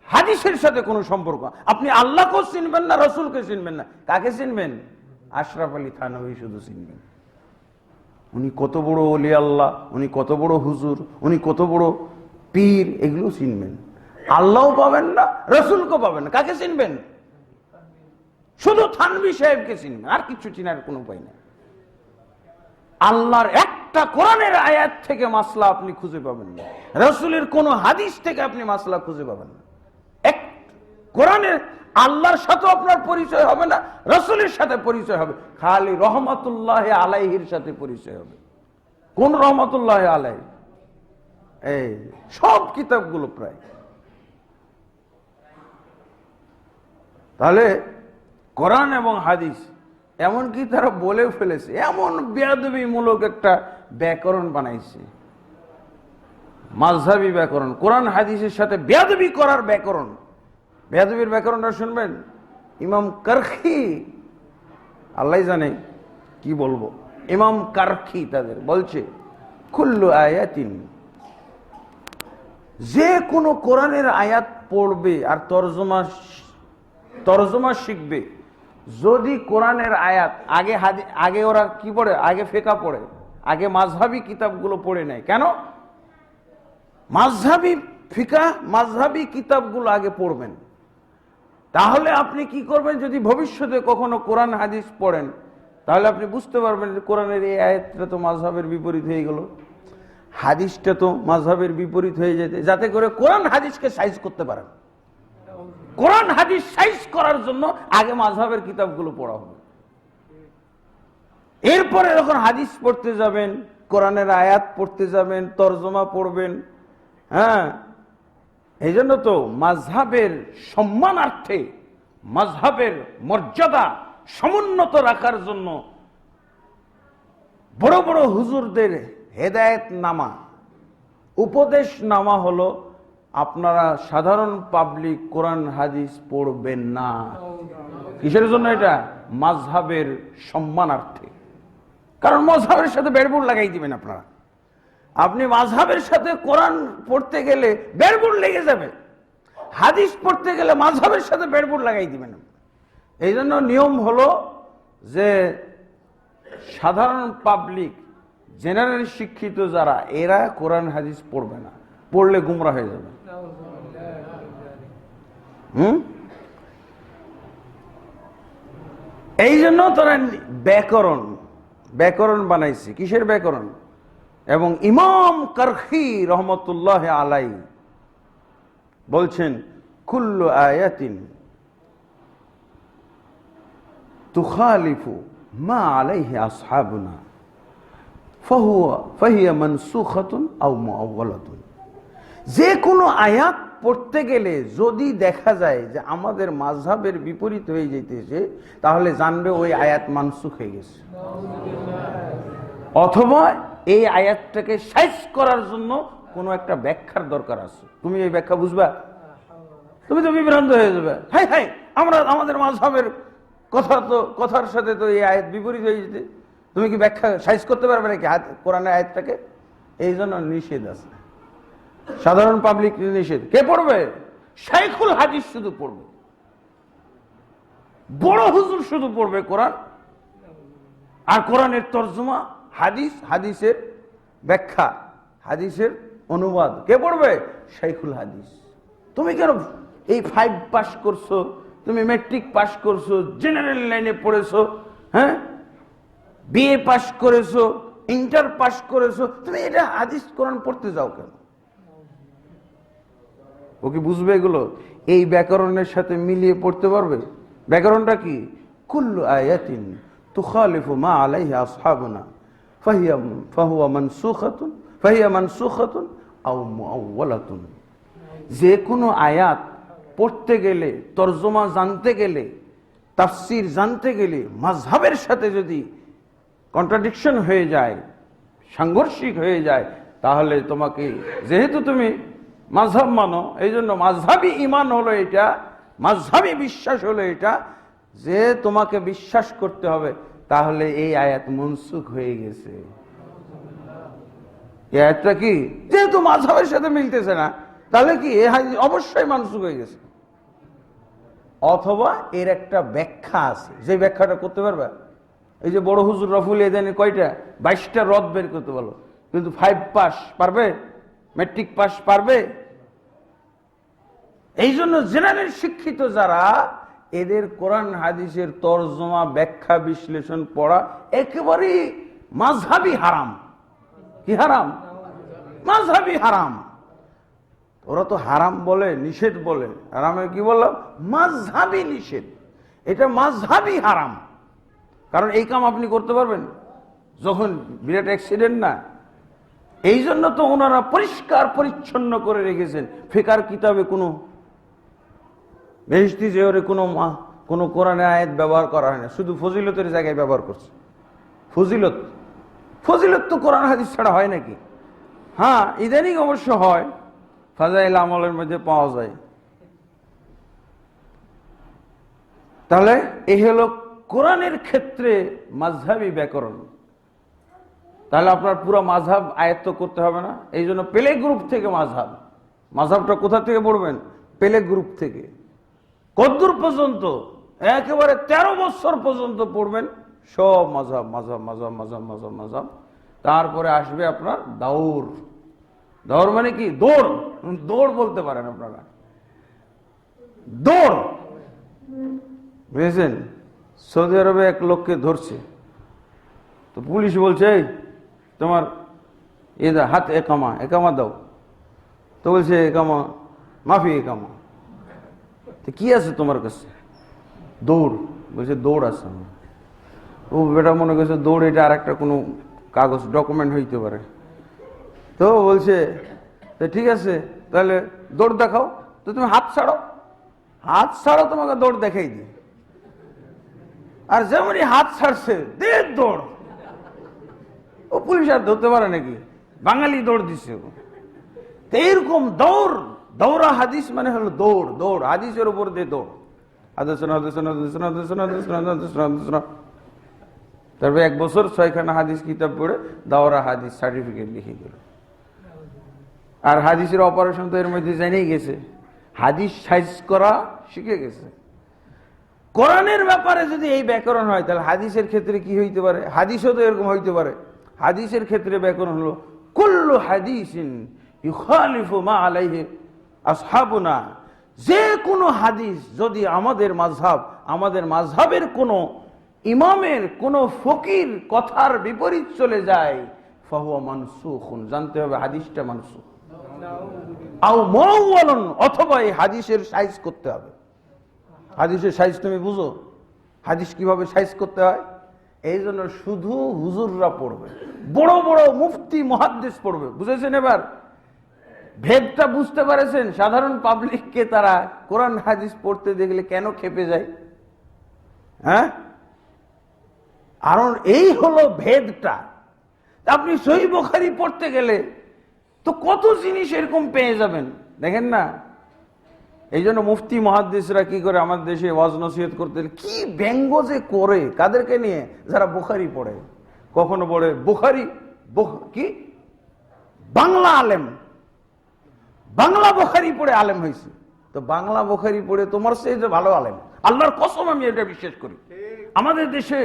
হাদিসের সাথে কোনো সম্পর্ক। আপনি আল্লাহকেও চিনবেন না, রসুলকে চিনবেন না। কাকে চিনবেন? আশরাফ আলী থানভী শুধু চিনবেন। উনি কত বড় ওলি আল্লাহ, উনি কত বড় হুজুর, উনি কত বড় পীর, এগুলো চিনবেন। আল্লাহও পাবেন না, রসুলকেও পাবেন না। কাকে চিনবেন? শুধু থানভী সাহেবকে চিনবেন, আর কিছু চিনার কোনো উপায় নেই। আল্লাহর একটা কোরআনের আয়াত থেকে মাসলা আপনি খুঁজে পাবেন না, রসুলের কোন হাদিস থেকে আপনি মাসলা খুঁজে পাবেন না। এক কোরআনের আল্লাহর সাথে আপনার পরিচয় হবে না, রাসূলের সাথে পরিচয় হবে, খালি রহমাতুল্লাহ আলাইহির সাথে পরিচয় হবে। কোন রহমাতুল্লাহ আলাইহি? এই সব কিতাবগুলো প্রায়। তাহলে কোরআন এবং হাদিস এমনকি তারা বলে ফেলেছে, এমন বেয়াদবিমূলক একটা ব্যাকরণ বানাইছে, মাযহাবী ব্যাকরণ, কোরআন হাদিসের সাথে বেয়াদবি করার ব্যাকরণ। বেয়াদবির ব্যাকরণটা শুনবেন, ইমাম কারখি, আল্লাহ জানে কি বলবো, ইমাম কারখি তাদের বলছে, কুল্লু আয়াতিন, যে কোনো কোরআনের আয়াত পড়বে আর তরজমা শিখবে, যদি কোরআনের আয়াত আগে ওরা কি পড়ে, আগে ফিকহ পড়ে, আগে মাযহাবী কিতাবগুলো পড়ে নেয়। কেন? মাযহাবী ফিকহ, মাযহাবী কিতাবগুলো আগে পড়বেন, তাহলে আপনি কি করবেন, যদি ভবিষ্যতে কখনো কোরআন হাদিস পড়েন, তাহলে আপনি বুঝতে পারবেন যে কোরআনের এই আয়াতটা তো মাযহাবের বিপরীত হয়ে গেল, হাদিসটা তো মাযহাবের বিপরীত হয়ে যেতে, যাতে করে কোরআন হাদিসকে সাইজ করতে পারেন। কোরআন হাদিস সাইজ করার জন্য আগে মাযহাবের কিতাবগুলো পড়া হবে, এরপরে যখন হাদিস পড়তে যাবেন, কোরআনের আয়াত পড়তে যাবেন, তরজমা পড়বেন। হ্যাঁ, এই জন্য তো মাযহাবের সম্মানার্থে, মাযহাবের মর্যাদা সমুন্নত রাখার জন্য বড় বড় হুজুরদের হেদায়েত নামা, উপদেশ নামা হলো, আপনারা সাধারণ পাবলিক কোরআন হাদিস পড়বেন না। কিসের জন্য এটা? মাযহাবের সম্মানার্থে। কারণ মাযহাবের সাথে বেড়বুড় লাগাই দিবেন আপনারা। আপনি মাযহাবের সাথে কোরআন পড়তে গেলে বেড়বুড় লেগে যাবে, হাদিস পড়তে গেলে মাযহাবের সাথে বেড়বুড় লাগাই দিবেন। এই জন্য নিয়ম হলো যে সাধারণ পাবলিক, জেনারেল শিক্ষিত যারা, এরা কোরআন হাদিস পড়বে না, পড়লে গুমরা হয়ে যাবে। এই জন্য তারা ব্যাকরণ বানাইছে। কিসের ব্যাকরণ? এবং ইমাম কারখি রহমতুল্লাহ আলাই বলছেন, কুল্লু আয়াতিন তুখালিফু মা আলাইহি আসহাবুনা ফাহিয়া মানসুখাতুন আও মুআওয়ালাতুন। যে কোনো আয়াত পড়তে গেলে যদি দেখা যায় যে আমাদের মাযহাবের বিপরীত হয়ে যাইতেছে, তাহলে জানবে ওই আয়াত মানসুখ হয়ে গেছে, অথবা এই আয়াতটাকে সাইজ করার জন্য কোনো একটা ব্যাখ্যার দরকার আছে। তুমি এই ব্যাখ্যা বুঝবা, তুমি তো বিভ্রান্ত হয়ে যাবে। হাই হাই, আমাদের মাযহাবের কথার সাথে তো এই আয়াত বিপরীত হয়ে যেতে, তুমি কি ব্যাখ্যা সাইজ করতে পারবে নাকি কোরআনের আয়াতটাকে? এই জন্য নিষেধ আছে, সাধারণ পাবলিক নিষেধ। কে পড়বে? শাইখুল হাদিস শুধু পড়বে, বড় হুজুর শুধু পড়বে কোরআন, আর কোরআনের তরজমা, হাদিসের ব্যাখ্যা, হাদিসের অনুবাদ কে পড়বে? শাইখুল হাদিস। তুমি কেন এই 5 পাস করছো, তুমি ম্যাট্রিক পাস করছো, জেনারেল লাইনে পড়েছো, হ্যাঁ, বিএ পাস করেছো, ইন্টার পাস করেছো, তুমি এটা হাদিস কোরআন পড়তে যাও কেন? ও কি বুঝবে এগুলো? এই ব্যাকরণের সাথে মিলিয়ে পড়তে পারবে? ব্যাকরণটা কি? কুল্লু আয়াতিন তুখালিফু মা আলাইহি আসহাবুনা ফাহুয়া মানসুখাতুন আও মুআওয়ালাতুন। যে কোনো আয়াত পড়তে গেলে, তরজমা জানতে গেলে, তাফসীর জানতে গেলে মাযহাবের সাথে যদি কন্ট্রাডিকশন হয়ে যায়, সাংঘর্ষিক হয়ে যায়, তাহলে তোমাকে, যেহেতু তুমি মাযহাব মানো, এই জন্য মাযহাবী ঈমান হলো এটা, মাযহাবী বিশ্বাস হলো এটা, যে তোমাকে বিশ্বাস করতে হবে, তাহলে এই আয়াত মনসুখ হয়ে গেছে। এই আয়াতটা কি? যেহেতু মাযহাবের সাথে মিলতেছে না, তাহলে কি এই হাদিস অবশ্যই মনসুখ হয়ে গেছে। অথবা এর একটা ব্যাখ্যা আছে, যে ব্যাখ্যাটা করতে পারবে। এই যে বড় হুজুর রফুল এদানি কয়টা 22টা রদ বের করতে বলো, কিন্তু 5 পাস পারবে? ম্যাট্রিক পাস পারবে? এই জন্য জেনারেল শিক্ষিত যারা, এদের কোরআন হাদিসের তরজমা, ব্যাখ্যা, বিশ্লেষণ পড়া একেবারেই মাযহাবী হারাম। কি হারাম? মাযহাবী হারাম। ওরা তো হারাম বলে, নিষেধ বলে, আর আমি কি বললাম মাযহাবী নিষেধ। এটা মাযহাবী হারাম। কারণ এই কাম আপনি করতে পারবেন যখন বিরাট অ্যাক্সিডেন্ট না। এই জন্য তো ওনারা পরিষ্কার পরিচ্ছন্ন করে রেখেছেন। ফিকার কিতাবে কোনো বেহেশতি জেহরে কোনো কোরআনের আয়াত ব্যবহার করা হয় না, শুধু ফজিলতের জায়গায় ব্যবহার করছে। ফজিলত ফজিলত তো কোরআন হাদিস ছাড়া হয় নাকি? হ্যাঁ, ইদানিং অবশ্য হয়, ফাজাইল আমলের মধ্যে পাওয়া যায়। তাহলে এই হলো কোরআনের ক্ষেত্রে মাযহাবী ব্যাকরণ। তাহলে আপনার পুরো মাযহাব আয়ত্ত করতে হবে না। এই জন্য প্লে গ্রুপ থেকে মাযহাবটা কোথা থেকে পড়বেন? প্লে গ্রুপ থেকে। কতদূর পর্যন্ত? একেবারে 13 বছর পর্যন্ত পড়বেন সব মাযহাব মাযহাব মাযহাব মাযহাব মাযহাব মাযহাব। তারপরে আসবে আপনার দাউর। দাউর মানে কি? দৌড়। দৌড় বলতে পারেন আপনারা, দৌড়। বুঝেছেন? সৌদি আরবে এক লোককে ধরছে, তো পুলিশ বলছে এই তোমার হাত একামা দাও। তো বলছে একামা মাফি একামা। তো কি আছে তোমার কাছে? দৌড়। বলছে দৌড় আছে। ও বেটা মনে করছে দৌড় এটা আর একটা কোনো কাগজ ডকুমেন্ট হইতে পারে। তো বলছে তো ঠিক আছে, তাহলে দৌড় দেখাও। তো তুমি হাত ছাড়ো, হাত ছাড়ো, তোমাকে দৌড় দেখাই দিই। আর যেমনই হাত ছাড়ছে দে দৌড়। ও পুলিশ আর ধরতে পারে নাকি? বাঙালি দৌড় দিচ্ছে। তো এইরকম দৌড়, দৌড়া হাদিস মানে হলো দৌড়। দৌড় হাদিসের উপর দিয়ে দৌড়। তারপরে 1 বছর 6খানা হাদিস কিতাব পড়ে দাওরা হাদিস সার্টিফিকেট লিখে গেল। আর হাদিসের অপারেশন তো এর মধ্যে জেনেই গেছে, হাদিস সাইজ করা শিখে গেছে। কোরআনের ব্যাপারে যদি এই ব্যাকরণ হয়, তাহলে হাদিসের ক্ষেত্রে কি হইতে পারে? হাদিসও তো এরকম হইতে পারে। হাদিসের ক্ষেত্রে ব্যাকরণ হলো কুল্লু হাদিসিন ইউখালিফু মা আলাইহি আসহাবুনা। যে কোনো হাদিস যদি আমাদের মাযহাবের কোনো ইমামের কোনো ফকির কথার বিপরীত চলে যায়, ফাহুয়া মানসুখুন, জানতে হবে হাদিসটা মানসুখ। আও মুআওয়ালুন, অথবা এই হাদিসের সাইজ করতে হবে। হাদিসের সাইজ তুমি বুঝো? হাদিস কিভাবে সাইজ করতে হয়? এই জন্য শুধু হুজুররা পড়বে, বড় বড় মুফতি মুহাদ্দিস পড়বে। বুঝেছেন? এবার ভেদটা বুঝতে পারেছেন? সাধারণ পাবলিককে তারা কোরআন হাদিস পড়তে দেখলে কেন খেপে যায়? হ্যাঁ, কারণ এই হলো ভেদটা। আপনি সহিহ বুখারী পড়তে গেলে তো কত জিনিস এরকম পেয়ে যাবেন, দেখেন না? এই জন্য মুফতি মুহাদ্দিসরা কি করে আমাদের দেশে ওয়াজ নসিহত করতে, কি ব্যঙ্গ যে করে কাদেরকে নিয়ে? যারা বুখারী পড়ে। কখনো পড়ে বুখারী কি বাংলা আলেম, বাংলা বুখারী পড়ে আলেম হয়েছে। তো বাংলা বুখারী পড়ে তোমার চেয়ে ভালো আলেম, আল্লাহর কসম আমি এটা বিশ্বাস করি। আমাদের দেশে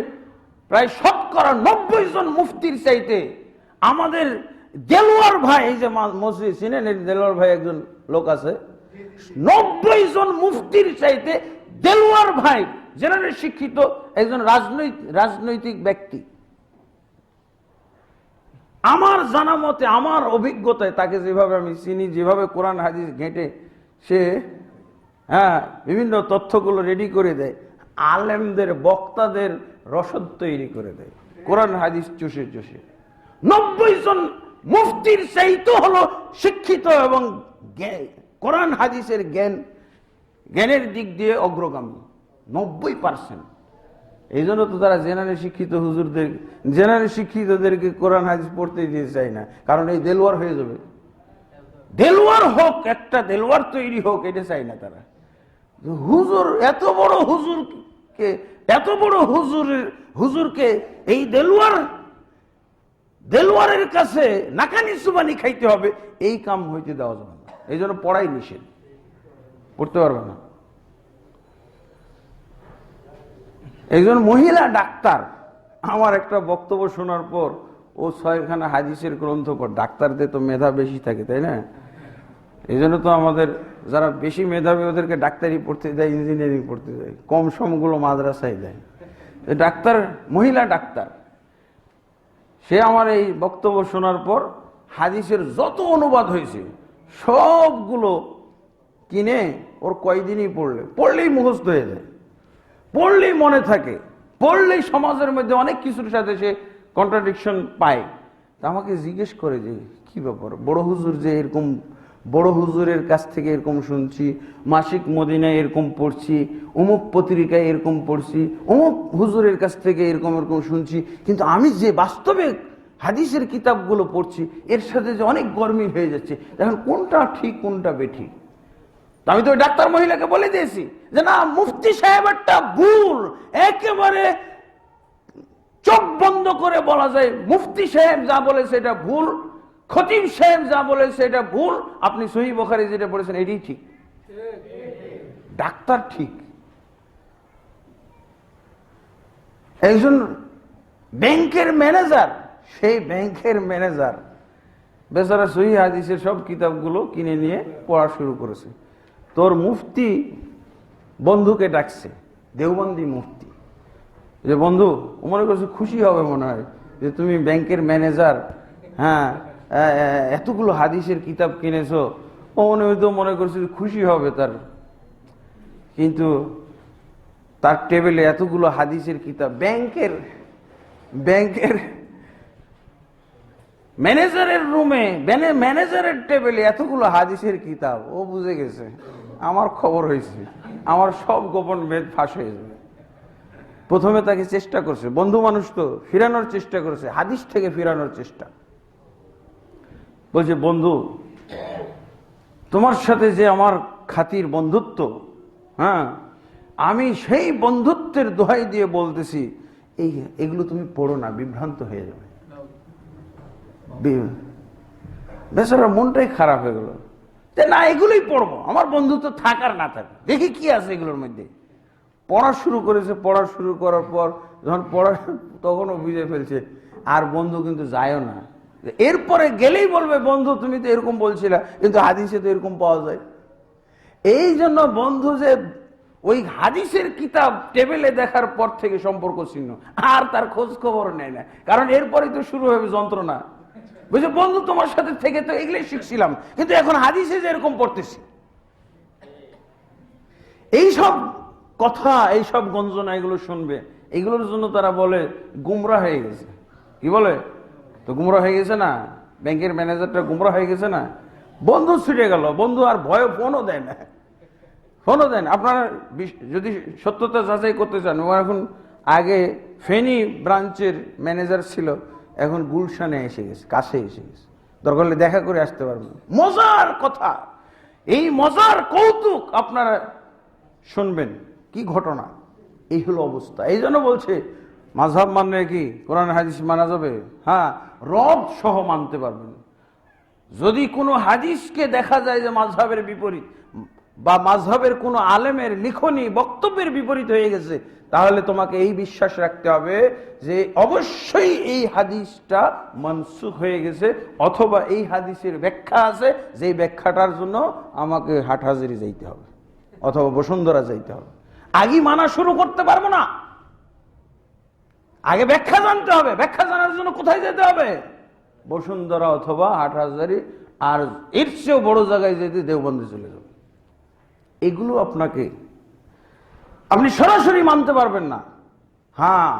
প্রায় শতকরা 90 জন মুফতির চাইতে আমাদের দেলোয়ার ভাই, এই যে মসজিদ চিনেন, দেলোয়ার ভাই একজন লোক আছে, 90 জন মুফতির চাইতে দেলোয়ার ভাই জেনারেল শিক্ষিত একজন রাজনৈতিক ব্যক্তি। আমার জানা মতে, আমার অভিজ্ঞতায়, তাকে যেভাবে আমি চিনি, যেভাবে কোরআন হাদিস ঘেঁটে সে বিভিন্ন তথ্যগুলো রেডি করে দেয়, আলেমদের বক্তাদের রসদ তৈরি করে দেয় কোরআন হাদিস চষে চষে। 90 জন মুফতির চাইতে হলো শিক্ষিত এবং কোরআন হাদিসের জ্ঞানের দিক দিয়ে অগ্রগামী 90%। এই জন্য তো তারা জেনারেল শিক্ষিতদেরকে কোরআন হাদিস পড়তে দিতে চায় না, কারণ এই দেলোয়ার হয়ে যাবে। দেলোয়ার হোক, একটা দেলোয়ার তৈরি হোক, এটা চাই না তারা। হুজুর, এত বড় হুজুরকে এই দেলোয়ারের কাছে নাকানি সুবানি খাইতে হবে, এই কাম হইতে দেওয়া যাবে না। এই জন্য পড়াই নিষেধ, পড়তে পারবে না। একজন মহিলা ডাক্তার আমার একটা বক্তব্য শোনার পর, ও 6খানা হাদিসের গ্রন্থ পড়। ডাক্তারদের তো মেধা বেশি থাকে, তাই না? এই জন্য তো আমাদের যারা বেশি মেধাবী ওদেরকে ডাক্তারি পড়তে দেয়, ইঞ্জিনিয়ারিং পড়তে দেয়, কম সমগুলো মাদ্রাসায় দেয়। ডাক্তার, মহিলা ডাক্তার, সে আমার এই বক্তব্য শোনার পর হাদিসের যত অনুবাদ হয়েছে সবগুলো কিনে ওর কয়দিনই পড়লেই মুখস্থ হয়ে যায়, পড়লেই মনে থাকে, পড়লেই সমাজের মধ্যে অনেক কিছুর সাথে সে কন্ট্রাডিকশন পায়। তা আমাকে জিজ্ঞেস করে যে কি ব্যাপার, বড় হুজুর যে এরকম, বড় হুজুরের কাছ থেকে এরকম শুনছি, মাসিক মদিনায় এরকম পড়ছি, অমুক পত্রিকায় এরকম পড়ছি, অমুক হুজুরের কাছ থেকে এরকম এরকম শুনছি, কিন্তু আমি যে বাস্তবে হাদিসের কিতাবগুলো পড়ছি এর সাথে যে অনেক গরমিল হয়ে যাচ্ছে, এখন কোনটা ঠিক কোনটা বেঠিক। আমি তো ওই ডাক্তার মহিলাকে বলে দিয়েছি যে না, মুফতি সাহেবেরটা ভুল, একেবারে চোখ বন্ধ করে বলা যায় মুফতি সাহেব যা বলেছে এটা ভুল, খতিব সাহেব যা বলেছে এটা ভুল, আপনি সহিহ বুখারী যেটা পড়েছেন এটাই ঠিক। ডাক্তার ঠিক। একজন ব্যাংকের ম্যানেজার, সেই ব্যাংকের ম্যানেজার বেচারা সহিহ হাদিসের সব কিতাবগুলো কিনে নিয়ে পড়া শুরু করেছে। তোর মুফতি বন্ধুকে ডাকছে, দেওবন্দি মুফতি, যে বন্ধু, ও মনে করছে খুশি হবে মনে হয় যে তুমি ব্যাংকের ম্যানেজার, হ্যাঁ এতগুলো হাদিসের কিতাব কিনেছো, ও মনে করছে খুশি হবে তার, কিন্তু তার টেবিলে এতগুলো হাদিসের কিতাব, ব্যাংকের ম্যানেজারের রুমে, ম্যানেজারের টেবিলে এতগুলো হাদিসের কিতাব, ও বুঝে গেছে আমার খবর হয়েছে, আমার সব গোপন ভেদ ফাঁস হয়ে যাবে। প্রথমে তাকে চেষ্টা করছে, বন্ধু মানুষ তো, ফিরানোর চেষ্টা করেছে, হাদিস থেকে ফিরানোর চেষ্টা। বলছে বন্ধু, তোমার সাথে যে আমার খাতির বন্ধুত্ব, হ্যাঁ, আমি সেই বন্ধুত্বের দোহাই দিয়ে বলতেছি এগুলো তুমি পড়ো না, বিভ্রান্ত হয়ে যাবে। বেচারা মনটাই খারাপ হয়ে গেল, না এগুলোই পড়বো, আমার বন্ধুত্ব থাকার না থাকে, দেখি কি আছে এগুলোর মধ্যে। পড়া শুরু করেছে, পড়া শুরু করার পর যখন পড়া, তখনও বুঝে ফেলছে আর বন্ধু কিন্তু যায়ও না, এরপরে গেলেই বলবে বন্ধু তুমি তো এরকম বলছিলা, কিন্তু হাদিসে তো এরকম পাওয়া যায়। এই জন্য বন্ধু যে ওই হাদিসের কিতাব টেবিলে দেখার পর থেকে সম্পর্ক ছিন্ন, আর তার খোঁজ খবর নেয় না, কারণ এরপরেই তো শুরু হবে যন্ত্রণা। বুঝছো, বন্ধু তোমার সাথে থেকে তো এগুলোই শিখছিলাম, কিন্তু এখন হাদিসে যে এরকম পড়তেছি। এইসব কথা, এইসব গঞ্জনা এগুলো শুনবে, এগুলোর জন্য তারা বলে গুমরা হয়ে গেছে। কি বলে? তো গুমরা হয়ে গেছে না, ব্যাংকের ম্যানেজারটা গুমরা হয়ে গেছে না, বন্ধু ছুটে গেল, বন্ধু আর ভয়ে ফোনও দেয় না, ফোনও দেন। আপনারা যদি সত্যতা যাচাই করতে চান, ও এখন আগে ফেনী ব্রাঞ্চের ম্যানেজার ছিল, এখন গুলশানে এসে গেছে, কাছে এসে গেছে, দরকার হলে দেখা করে আসতে পারবেন। মজার কথা, এই মজার কৌতুক আপনারা শুনবেন, কি ঘটনা। এই হলো অবস্থা। এই জন্য বলছে মাযহাব মানে কি কোরআন হাদিস মানা যাবে, হ্যাঁ, রদ সহ মানতে পারবেন। যদি কোনো হাদিসকে দেখা যায় যে মাযহাবের বিপরীত বা মাযহাবের কোনো আলেমের লিখনি বক্তব্যের বিপরীত হয়ে গেছে, তাহলে তোমাকে এই বিশ্বাস রাখতে হবে যে অবশ্যই এই হাদিসটা মানসুখ হয়ে গেছে, অথবা এই হাদিসের ব্যাখ্যা আছে, যেই ব্যাখ্যাটার জন্য আমাকে হাটহাজারী যাইতে হবে অথবা বসুন্ধরা যাইতে হবে। আগে মানা শুরু করতে পারবো না, আগে ব্যাখ্যা জানতে হবে। ব্যাখ্যা জানার জন্য কোথায় যেতে হবে? বসুন্ধরা অথবা হাটহাজারী, আর এর চেয়েও বড় জায়গায় যেতে দেওবন্দে চলে যাবে। এগুলো আপনি সরাসরি মানতে পারবেন না। হ্যাঁ,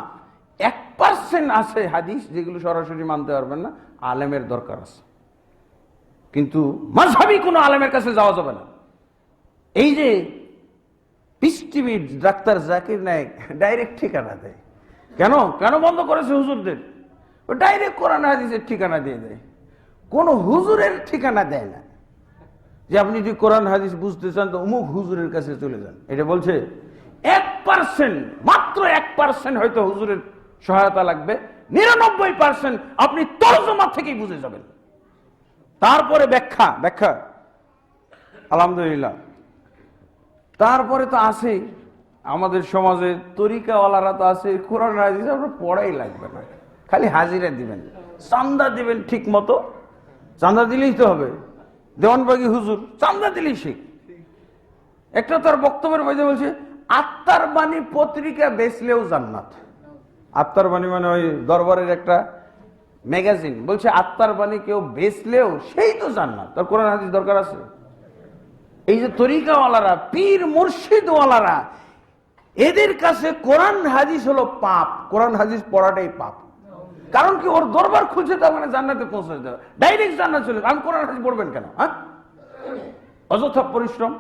1% আছে হাদিস যেগুলো সরাসরি মানতে পারবেন না, আলেমের দরকার আছে, কিন্তু মাযহাবী কোনো আলেমের কাছে যাওয়া যাবে না। এই যে পিস টিভির ডাক্তার জাকির নায়েক ডাইরেক্ট ঠিকানা দেয়, কেন বন্ধ করেছে হুজুরদের? ও ডাইরেক্ট কোরআন হাদিসের ঠিকানা দিয়ে দেয়, কোন হুজুরের ঠিকানা দেয় না যে আপনি যদি কোরআন হাদিস বুঝতে চান তো অমুক হুজুরের কাছে চলে যান। এটা বলছে 1%, মাত্র 1% হয়তো হুজুরের সহায়তা লাগবে, 99% আপনি তরজমা থেকেই বুঝে যাবেন। তারপরে ব্যাখ্যা আলহামদুলিল্লাহ। তারপরে তো আছেই আমাদের সমাজে তরিকাওয়ালারা তো আছে, কোরআন হাদিস আপনার পড়াই লাগবে না, খালি হাজিরা দিবেন, চান্দা দিবেন, ঠিক মতো চান্দা দিলেই তো হবে। দেওয়ানবাগী হুজুর চান্দা দিলেই শিখ। একটা তার বক্তব্যের মধ্যে বলছে আত্মার বাণী পত্রিকা বেচলেও জান্নাত। আত্মার বাণী মানে ওই দরবারের একটা ম্যাগাজিন বলছে আত্মার বাণী কেউ বেচলেও সেই তো জান্নাত, তার কোরআন হাদিস দরকার আছে? এই যে তরিকাওয়ালারা, পীর মুর্শিদওয়ালারা, এদের কাছে কোরআন হাদিস হলো পাপ, কোরআন হাদিস পড়াটাই পাপ। কারণ কি, ওর দরবার খুঁজে তার মানে জান্নাতে পৌঁছে দেবে, ডাইরেক্ট জান্নাত চলে। কারণ কোরআন হাদিস পড়বেন কেন? হ্যাঁ, অযথা পরিশ্রম।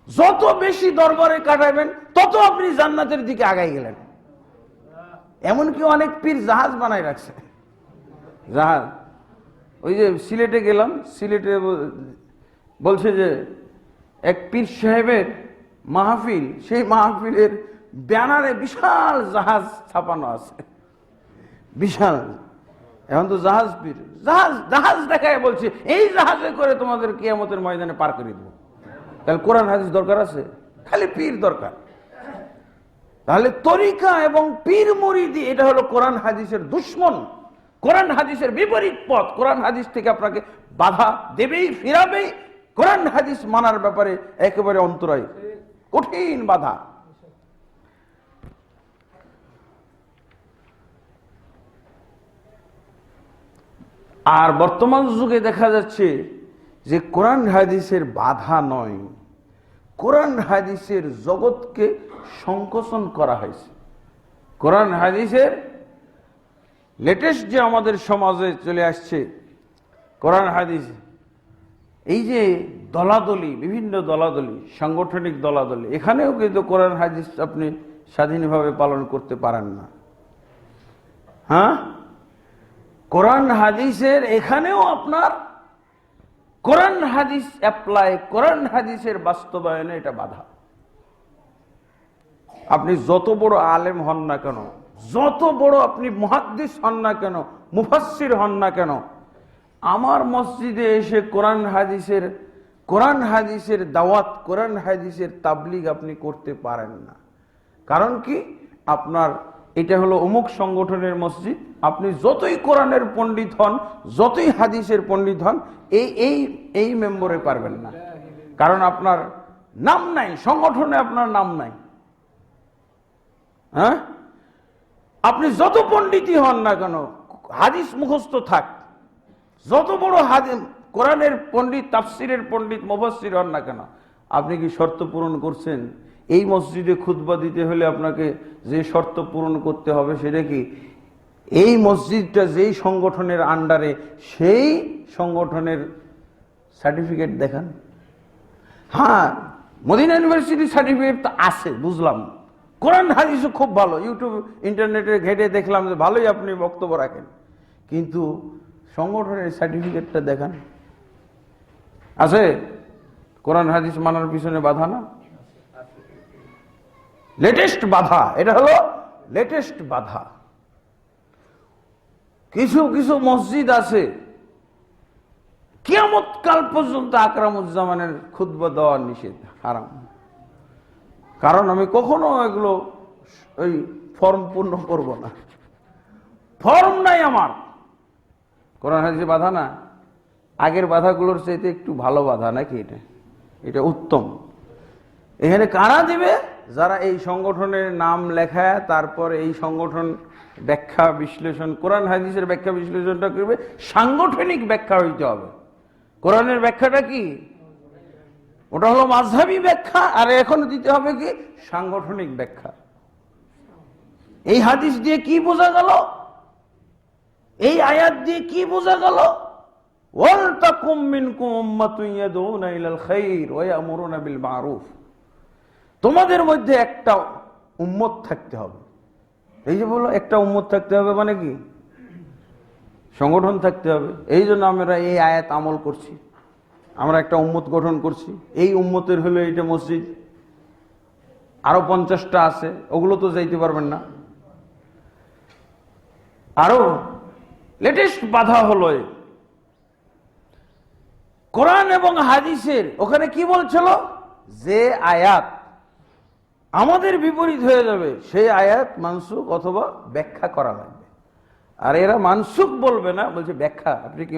যত বেশি দরবারে কাটাবেন তত আপনি জান্নাতের দিকে আগাই গেলেন। এমনকি অনেক পীর জাহাজ বানাই রাখছে, জাহাজ। ওই যে সিলেটে গেলাম, সিলেটে বলছে যে এক পীর সাহেবের মাহফিল, সেই মাহফিলের ব্যানারে বিশাল জাহাজ ছাপানো আছে, বিশাল। এখন তো জাহাজ পীর, জাহাজ জাহাজ দেখায় বলছে এই জাহাজে করে তোমাদের কিয়ামতের ময়দানে পার করে দেবো। তাহলে কোরআন হাদিস দরকার আছে? খালি পীর দরকার। তাহলে তরিকা এবং পীর মুরিদি এটা হলো কোরআন হাদিসের দুশ্মন, কোরআন হাদিসের বিপরীত পথ। কোরআন হাদিস থেকে আপনাকে বাধা দেবেই, ফিরাবেই। কোরআন হাদিস মানার ব্যাপারে একেবারে অন্তরায়, কঠিন বাধা। আর বর্তমান যুগে দেখা যাচ্ছে যে কোরআন হাদিসের বাধা নয়, কোরআন হাদিসের জগৎকে সংকোচন করা হয়েছে। কোরআন হাদিসের লেটেস্ট যে আমাদের সমাজে চলে আসছে কোরআন হাদিস, এই যে দলাদলি, বিভিন্ন দলাদলি, সাংগঠনিক দলাদলি, এখানেও কিন্তু কোরআন হাদিস আপনি স্বাধীনভাবে পালন করতে পারেন না। হ্যাঁ, কোরআন হাদিসের এখানেও আপনার কোরআন হাদিস অ্যাপ্লাই, কোরআন হাদিসের বাস্তবায়নে এটা বাধা। আপনি যত বড় আলেম হন না কেন, যত বড় আপনি মুহাদ্দিস হন না কেন, মুফাসসির হন না কেন, আমার মসজিদে এসে কোরআন হাদিসের দাওয়াত, কোরআন হাদিসের তাবলীগ আপনি করতে পারেন না। কারণ কি, আপনার এটা হলো অমুক সংগঠনের মসজিদ, আপনি যতই কোরআনের পণ্ডিত হন, যতই হাদিসের পণ্ডিত হন, এই মেম্বরে পারবেন না। কারণ আপনার নাম নাই, সংগঠনে আপনার নাম নাই। হ্যাঁ, আপনি যত পণ্ডিতই হন না কেন, হাদিস মুখস্থ থাক, যত বড় হাদিস কোরআনের পণ্ডিত, তাফসিরের পণ্ডিত, মুফাসসির হন না কেন, আপনি কি শর্ত পূরণ করছেন? এই মসজিদে খুতবা দিতে হলে আপনাকে যে শর্ত পূরণ করতে হবে সেটা কি, এই মসজিদটা যেই সংগঠনের আন্ডারে, সেই সংগঠনের সার্টিফিকেট দেখান। হ্যাঁ, মদিনা ইউনিভার্সিটি সার্টিফিকেট তো আছে, বুঝলাম। কোরআন হাদিসও খুব ভালো, ইউটিউব ইন্টারনেটে ঘেটে দেখলাম যে ভালোই আপনি বক্তব্য রাখেন, কিন্তু সংগঠনের সার্টিফিকেটটা দেখান। আছে? কোরআন হাদিস মানার পিছনে বাধা না? লেটেস্ট বাধা, এটা হলো লেটেস্ট বাধা। কিছু কিছু মসজিদ আছে কিয়ামত কাল পর্যন্ত আকরামুজ্জামানের খুতবা দেওয়া নিষেধ, হারাম। কারণ আমি কখনো এগুলো ওই ফর্ম পূর্ণ করব না, ফর্ম নাই আমার। কোরআন হাদিসে বাধা না, আগের বাধাগুলোর চাইতে একটু ভালো বাধা নাকি? এটা উত্তম। এখানে কারা দিবে? যারা এই সংগঠনের নাম লেখা, তারপর এই সংগঠন ব্যাখ্যা বিশ্লেষণ, কোরআন হাদিসের ব্যাখ্যা বিশ্লেষণটা করবে, সাংগঠনিক ব্যাখ্যা হইতে হবে। কোরআনের ব্যাখ্যাটা কি? ওটা হলো মাযহাবী ব্যাখ্যা, আর এখন দিতে হবে কি? সাংগঠনিক ব্যাখ্যা। এই হাদিস দিয়ে কি বোঝা গেল? এই আয়াত দিয়ে কি বোঝা গেল? ওয়ালতাকুম মিনকুম উম্মাতুন ইয়াদউনা ইলাল খায়র ওয়া ইয়ামুরুনা বিল মারুফ। তোমাদের মধ্যে একটা উম্মত থাকতে হবে। এই যে বলো একটা উম্মত থাকতে হবে মানে কি? সংগঠন থাকতে হবে। এই জন্য আমরা এই আয়াত আমল করছি, আমরা একটা উম্মত গঠন করছি। এই উম্মতের হলো এইটা মসজিদ, আরো 50টা আছে, ওগুলো তো যাইতে পারবেন না। আরো লেটেস্ট বাধা হলো কোরআন এবং হাদিসের। ওখানে কি বলছিল? যে আয়াত আমাদের বিপরীত হয়ে যাবে সেই আয়াত মানসুখ অথবা ব্যাখ্যা করা লাগবে। আর এরা মানসুখ বলবে না, বলছে ব্যাখ্যা। আপনি কি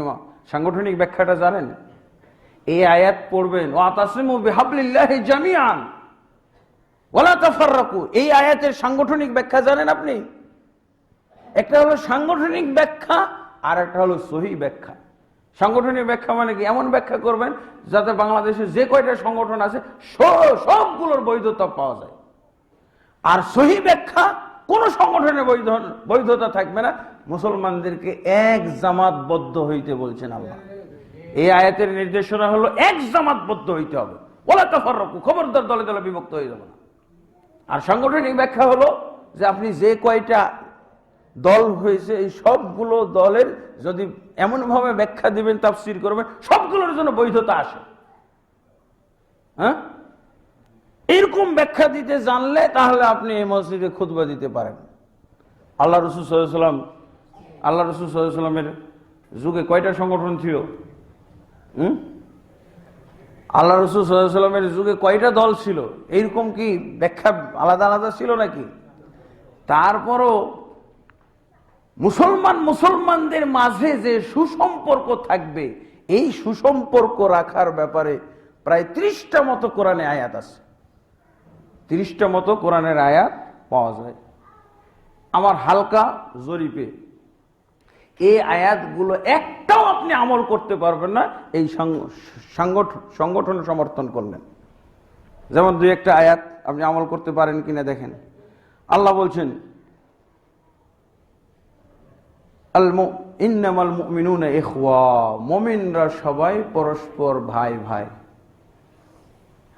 সাংগঠনিক ব্যাখ্যাটা জানেন? এই আয়াত পড়বেন, ওয়াতাসিমু বিহাবলিল্লাহি জামিআন ওয়ালা তাফাররাকু। এই আয়াতের সাংগঠনিক ব্যাখ্যা জানেন আপনি? একটা হলো সাংগঠনিক ব্যাখ্যা, আর একটা হলো সহি ব্যাখ্যা। সাংগঠনিক ব্যাখ্যা মানে কি? এমন ব্যাখ্যা করবেন যাতে বাংলাদেশে যে কয়টা সংগঠন আছে সবগুলোর বৈধতা পাওয়া যায়। আর সহি ব্যাখ্যা, কোন সংগঠনের বৈধতা থাকবে না, মুসলমানদেরকে এক জামাতবদ্ধ হইতে বলছেন আল্লাহ। এই আয়াতের নির্দেশনা হলো এক জামাতবদ্ধ হইতে হবে, ওয়ালা তাফাররাকু, খবরদার দলে দলে বিভক্ত হয়ে যাবে না। আর সাংগঠনিক ব্যাখ্যা হলো যে আপনি যে কয়টা দল হয়েছে এই সবগুলো দলের যদি এমনভাবে ব্যাখ্যা দিবেন, তাফসীর করবেন, সবগুলোর জন্য বৈধতা আসে। হ্যাঁ, এরকম ব্যাখ্যা দিতে জানলে তাহলে আপনি এই মসজিদে খুতবা দিতে পারেন। আল্লাহ রাসূল সাল্লাল্লাহু আলাইহি ওয়াসাল্লামের যুগে কয়টা সংগঠন ছিল? আল্লাহ রাসূল সাল্লাল্লাহু আলাইহি ওয়াসাল্লামের যুগে কয়টা দল ছিল? এইরকম কি ব্যাখ্যা আলাদা আলাদা ছিল নাকি? তারপরও মুসলমানদের মাঝে যে সুসম্পর্ক থাকবে, এই সুসম্পর্ক রাখার ব্যাপারে প্রায় 30টা মতো কোরআনে আয়াত আছে। 30টা মতো কোরআনের আয়াত পাওয়া যায়। আমার হালকা জরিপে এই আয়াতগুলো একটাও আপনি আমল করতে পারবেন না এই সংগঠন সমর্থন করলেন। যেমন 2-1টা আয়াত আপনি আমল করতে পারেন কিনা দেখেন। আল্লাহ বলছেন, ইন্নামাল মুমিনুনা ইখওয়া, মুমিনরা সবাই পরস্পর ভাই ভাই।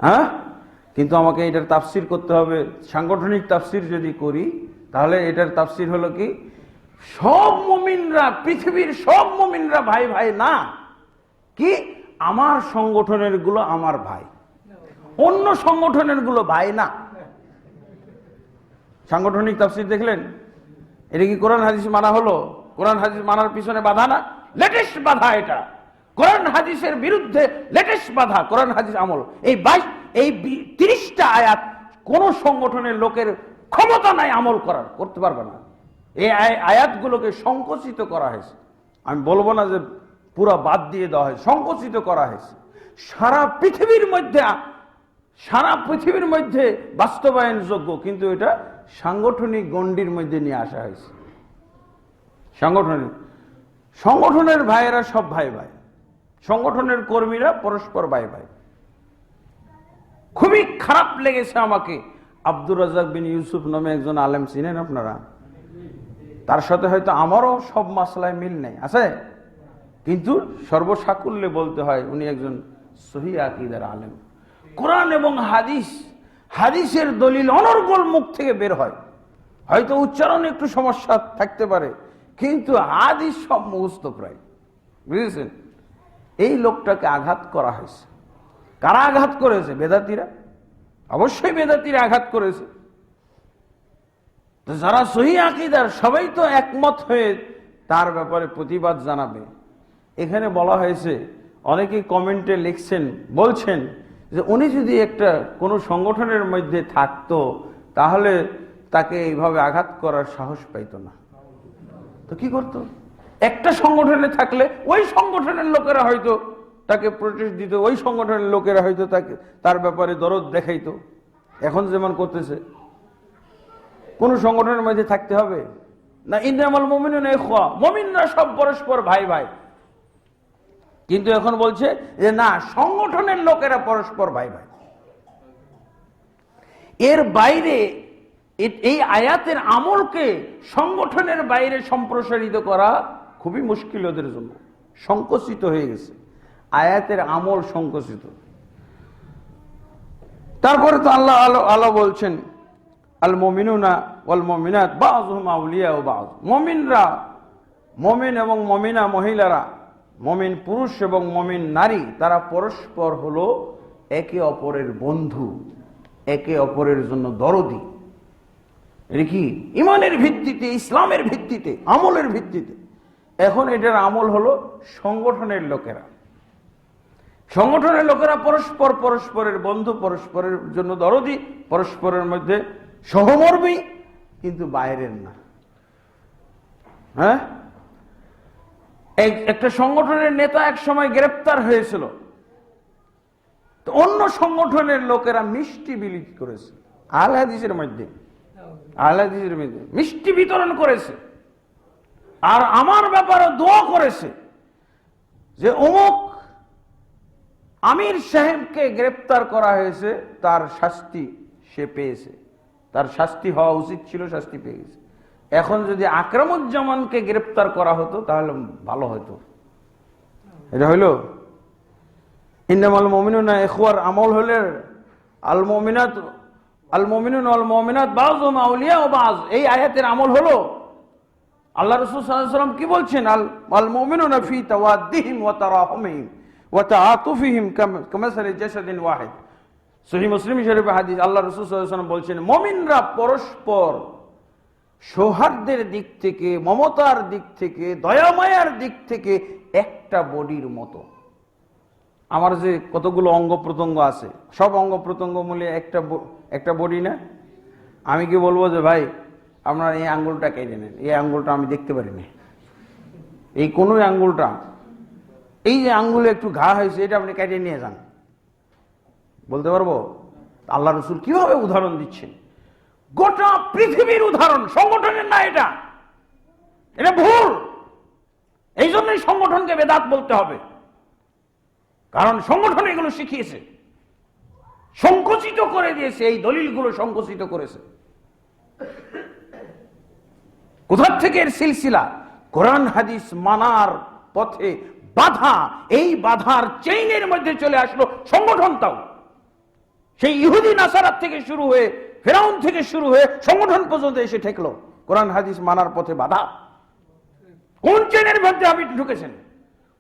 হ্যাঁ, কিন্তু আমাকে এটার তাফসীর করতে হবে। সাংগঠনিক তাফসীর যদি করি তাহলে এটার তাফসীর হলো কি, সব মুমিনরা, পৃথিবীর সব মুমিনরা ভাই ভাই না, কি আমার সংগঠনের গুলো আমার ভাই, অন্য সংগঠনের গুলো ভাই না। সাংগঠনিক তাফসীর দেখলেন? এটা কি কোরআন হাদিস মানা হলো? কোরআন হাদিস মানার পিছনে বাধা না, লেটেস্ট বাধা এটা। কোরআন হাদিসের বিরুদ্ধে লেটেস্ট বাধা কোরআন হাদিস আমল। এই 30টা আয়াত কোন সংগঠনের লোকের ক্ষমতা নাই আমল করার, করতে পারবে না। এই আয়াতগুলোকে সংকুচিত করা হয়েছে। আমি বলবো না যে পুরো বাদ দিয়ে দেওয়া হয়েছে, সংকুচিত করা হয়েছে। সারা পৃথিবীর মধ্যে বাস্তবায়নযোগ্য, কিন্তু এটা সাংগঠনিক গণ্ডির মধ্যে নিয়ে আসা হয়েছে। সংগঠনের ভাইয়েরা সব ভাই ভাই, সংগঠনের কর্মীরা পরস্পর ভাই ভাই। খুবই খারাপ লেগেছে আমাকে, আব্দুর রাজ্জাক বিন ইউসুফ নামে একজন আলেম, চিনেন আপনারা? তার সাথে হয়তো আমারও সব মাসলায় মিল নেই, আছে, কিন্তু সর্বসাকুল্যে বলতে হয় উনি একজন সহিহ আকীদার আলেম। কোরআন এবং হাদিসের দলিল অনর্গল মুখ থেকে বের হয়। হয়তো উচ্চারণে একটু সমস্যা থাকতে পারে, কিন্তু হাদিস সব মুখস্থ প্রায়, বুঝেছেন? এই লোকটাকে আঘাত করা হয়েছে। কারা আঘাত করেছে? বেদাতীরা। অবশ্যই বেদাতীরা আঘাত করেছে। তো যারা সহিহ আকীদার সবাই তো একমত হয়ে তার ব্যাপারে প্রতিবাদ জানাবে। এখানে বলা হয়েছে, অনেকেই কমেন্টে লিখছেন, বলছেন যে উনি যদি একটা কোনো সংগঠনের মধ্যে থাকতো তাহলে তাকে এইভাবে আঘাত করার সাহস পাইতো না। তো কি করতো? একটা সংগঠনে থাকলে ওই সংগঠনের লোকেরা হয়তো তাকে প্রোটেস্ট দিত, ওই সংগঠনের লোকেরা হয়তো তার ব্যাপারে দরদ দেখাইতো। এখন যেমন করতেছে। কোন সংগঠনের মধ্যে থাকতে হবে না, ইন্নামাল মুমিনুনা ইখওয়া, মুমিনরা সব পরস্পর ভাই ভাই। কিন্তু এখন বলছে যে না, সংগঠনের লোকেরা পরস্পর ভাই ভাই। এর বাইরে এই আয়াতের আমলকে সংগঠনের বাইরে সম্প্রসারিত করা খুবই মুশকিল ওদের জন্য, সংকুচিত হয়ে গেছে। আয়াতের আমল সংকুচিত। তারপরে তো আল্লাহ বলছেন, আল মুমিনুনা ওয়াল মুমিনাত বাযুহুম আউলিয়াউ বায। মুমিনরা, মুমিন এবং মুমিনা মহিলারা, মুমিন পুরুষ এবং মুমিন নারী, তারা পরস্পর হলো একে অপরের বন্ধু, একে অপরের জন্য দরদি। এটা কি? ইমানের ভিত্তিতে, ইসলামের ভিত্তিতে, আমলের ভিত্তিতে। এখন এটার আমল হলো সংগঠনের লোকেরা। সংগঠনের লোকেরা পরস্পরের বন্ধু, পরস্পরের জন্য দরদি, পরস্পরের মধ্যে সহমর্মী, কিন্তু বাইরের না। হ্যাঁ, একটা সংগঠনের নেতা এক সময় গ্রেফতার হয়েছিল, তো অন্য সংগঠনের লোকেরা মিষ্টি বিলি করেছে। আহলে হাদিসের মধ্যে মিষ্টি বিতরণ করেছে। আর আমার ব্যাপারে দোয়া করেছে যে অমুক আমির সাহেবকে গ্রেপ্তার করা হয়েছে, তার শাস্তি সে পেয়েছে, তার শাস্তি হওয়া উচিত ছিল, শাস্তি পেয়ে গেছে। এখন যদি আকরামুজ্জামানকে গ্রেপ্তার করা হতো তাহলে ভালো হতো। এটা হইল ইন্নামাল মুমিনুনা ইখওয়ার আমল হলে আল মুমিনাত ওয়াল মুমিনাত বাযুহুম আউলিয়া ওয়া বায, এই আয়াতের আমল হলো আল্লাহ রাসূল সাল্লাল্লাহু আলাইহি ওয়াসাল্লাম কি বলছেন, আল মুমিনুনা ফি তাওয়াদ্দিহিম ওয়া তারাহুমিহিম ওয়া তাআতুফিহিম কামাসালি জাসাদিন ওয়াহিদ। সহিহ মুসলিম শরীফে হাদিস, আল্লাহ রাসূল সাল্লাল্লাহু আলাইহি ওয়াসাল্লাম বলছেন মুমিনরা পরস্পর সৌহার্দ্যের দিক থেকে, মমতার দিক থেকে, দয়ামায়ার দিক থেকে একটা বডির মতো। আমার যে কতগুলো অঙ্গ প্রত্যঙ্গ আছে, সব অঙ্গ প্রত্যঙ্গ মিলে একটা বডি না? আমি কি বলবো যে ভাই আপনার এই আঙ্গুলটা কেটে নেন, এই আঙ্গুলটা আমি দেখতে পারি না, এই কোনো আঙ্গুলটা, এই যে আঙ্গুলে একটু ঘা হয়েছে এটা আপনি কেটে নিয়ে যান, বলতে পারবো? আল্লাহ রসুল কিভাবে উদাহরণ দিচ্ছেন, গোটা পৃথিবীর উদাহরণ, সংগঠনের না, এটা ভুল। এই জন্যই সংগঠনকে বেদাত বলতে হবে, কারণ সংগঠন এগুলো শিখিয়েছে, সংকুচিত করে দিয়েছে, এই দলিলগুলো সংকুচিত করেছে। কোথার থেকে এর সিলসিলা? কোরআন হাদিস মানার পথে বাধা, এই বাধার চেইনের মধ্যে চলে আসলো সংগঠনটাও। সেই ইহুদি নাসারাত থেকে শুরু হয়ে, ফেরাউন থেকে শুরু হয়ে সংগঠন পর্যন্ত এসে ঠেকলো কোরআন হাদিস মানার পথে বাধা। কোন চেইনের মধ্যে আপনি ঢুকেছেন?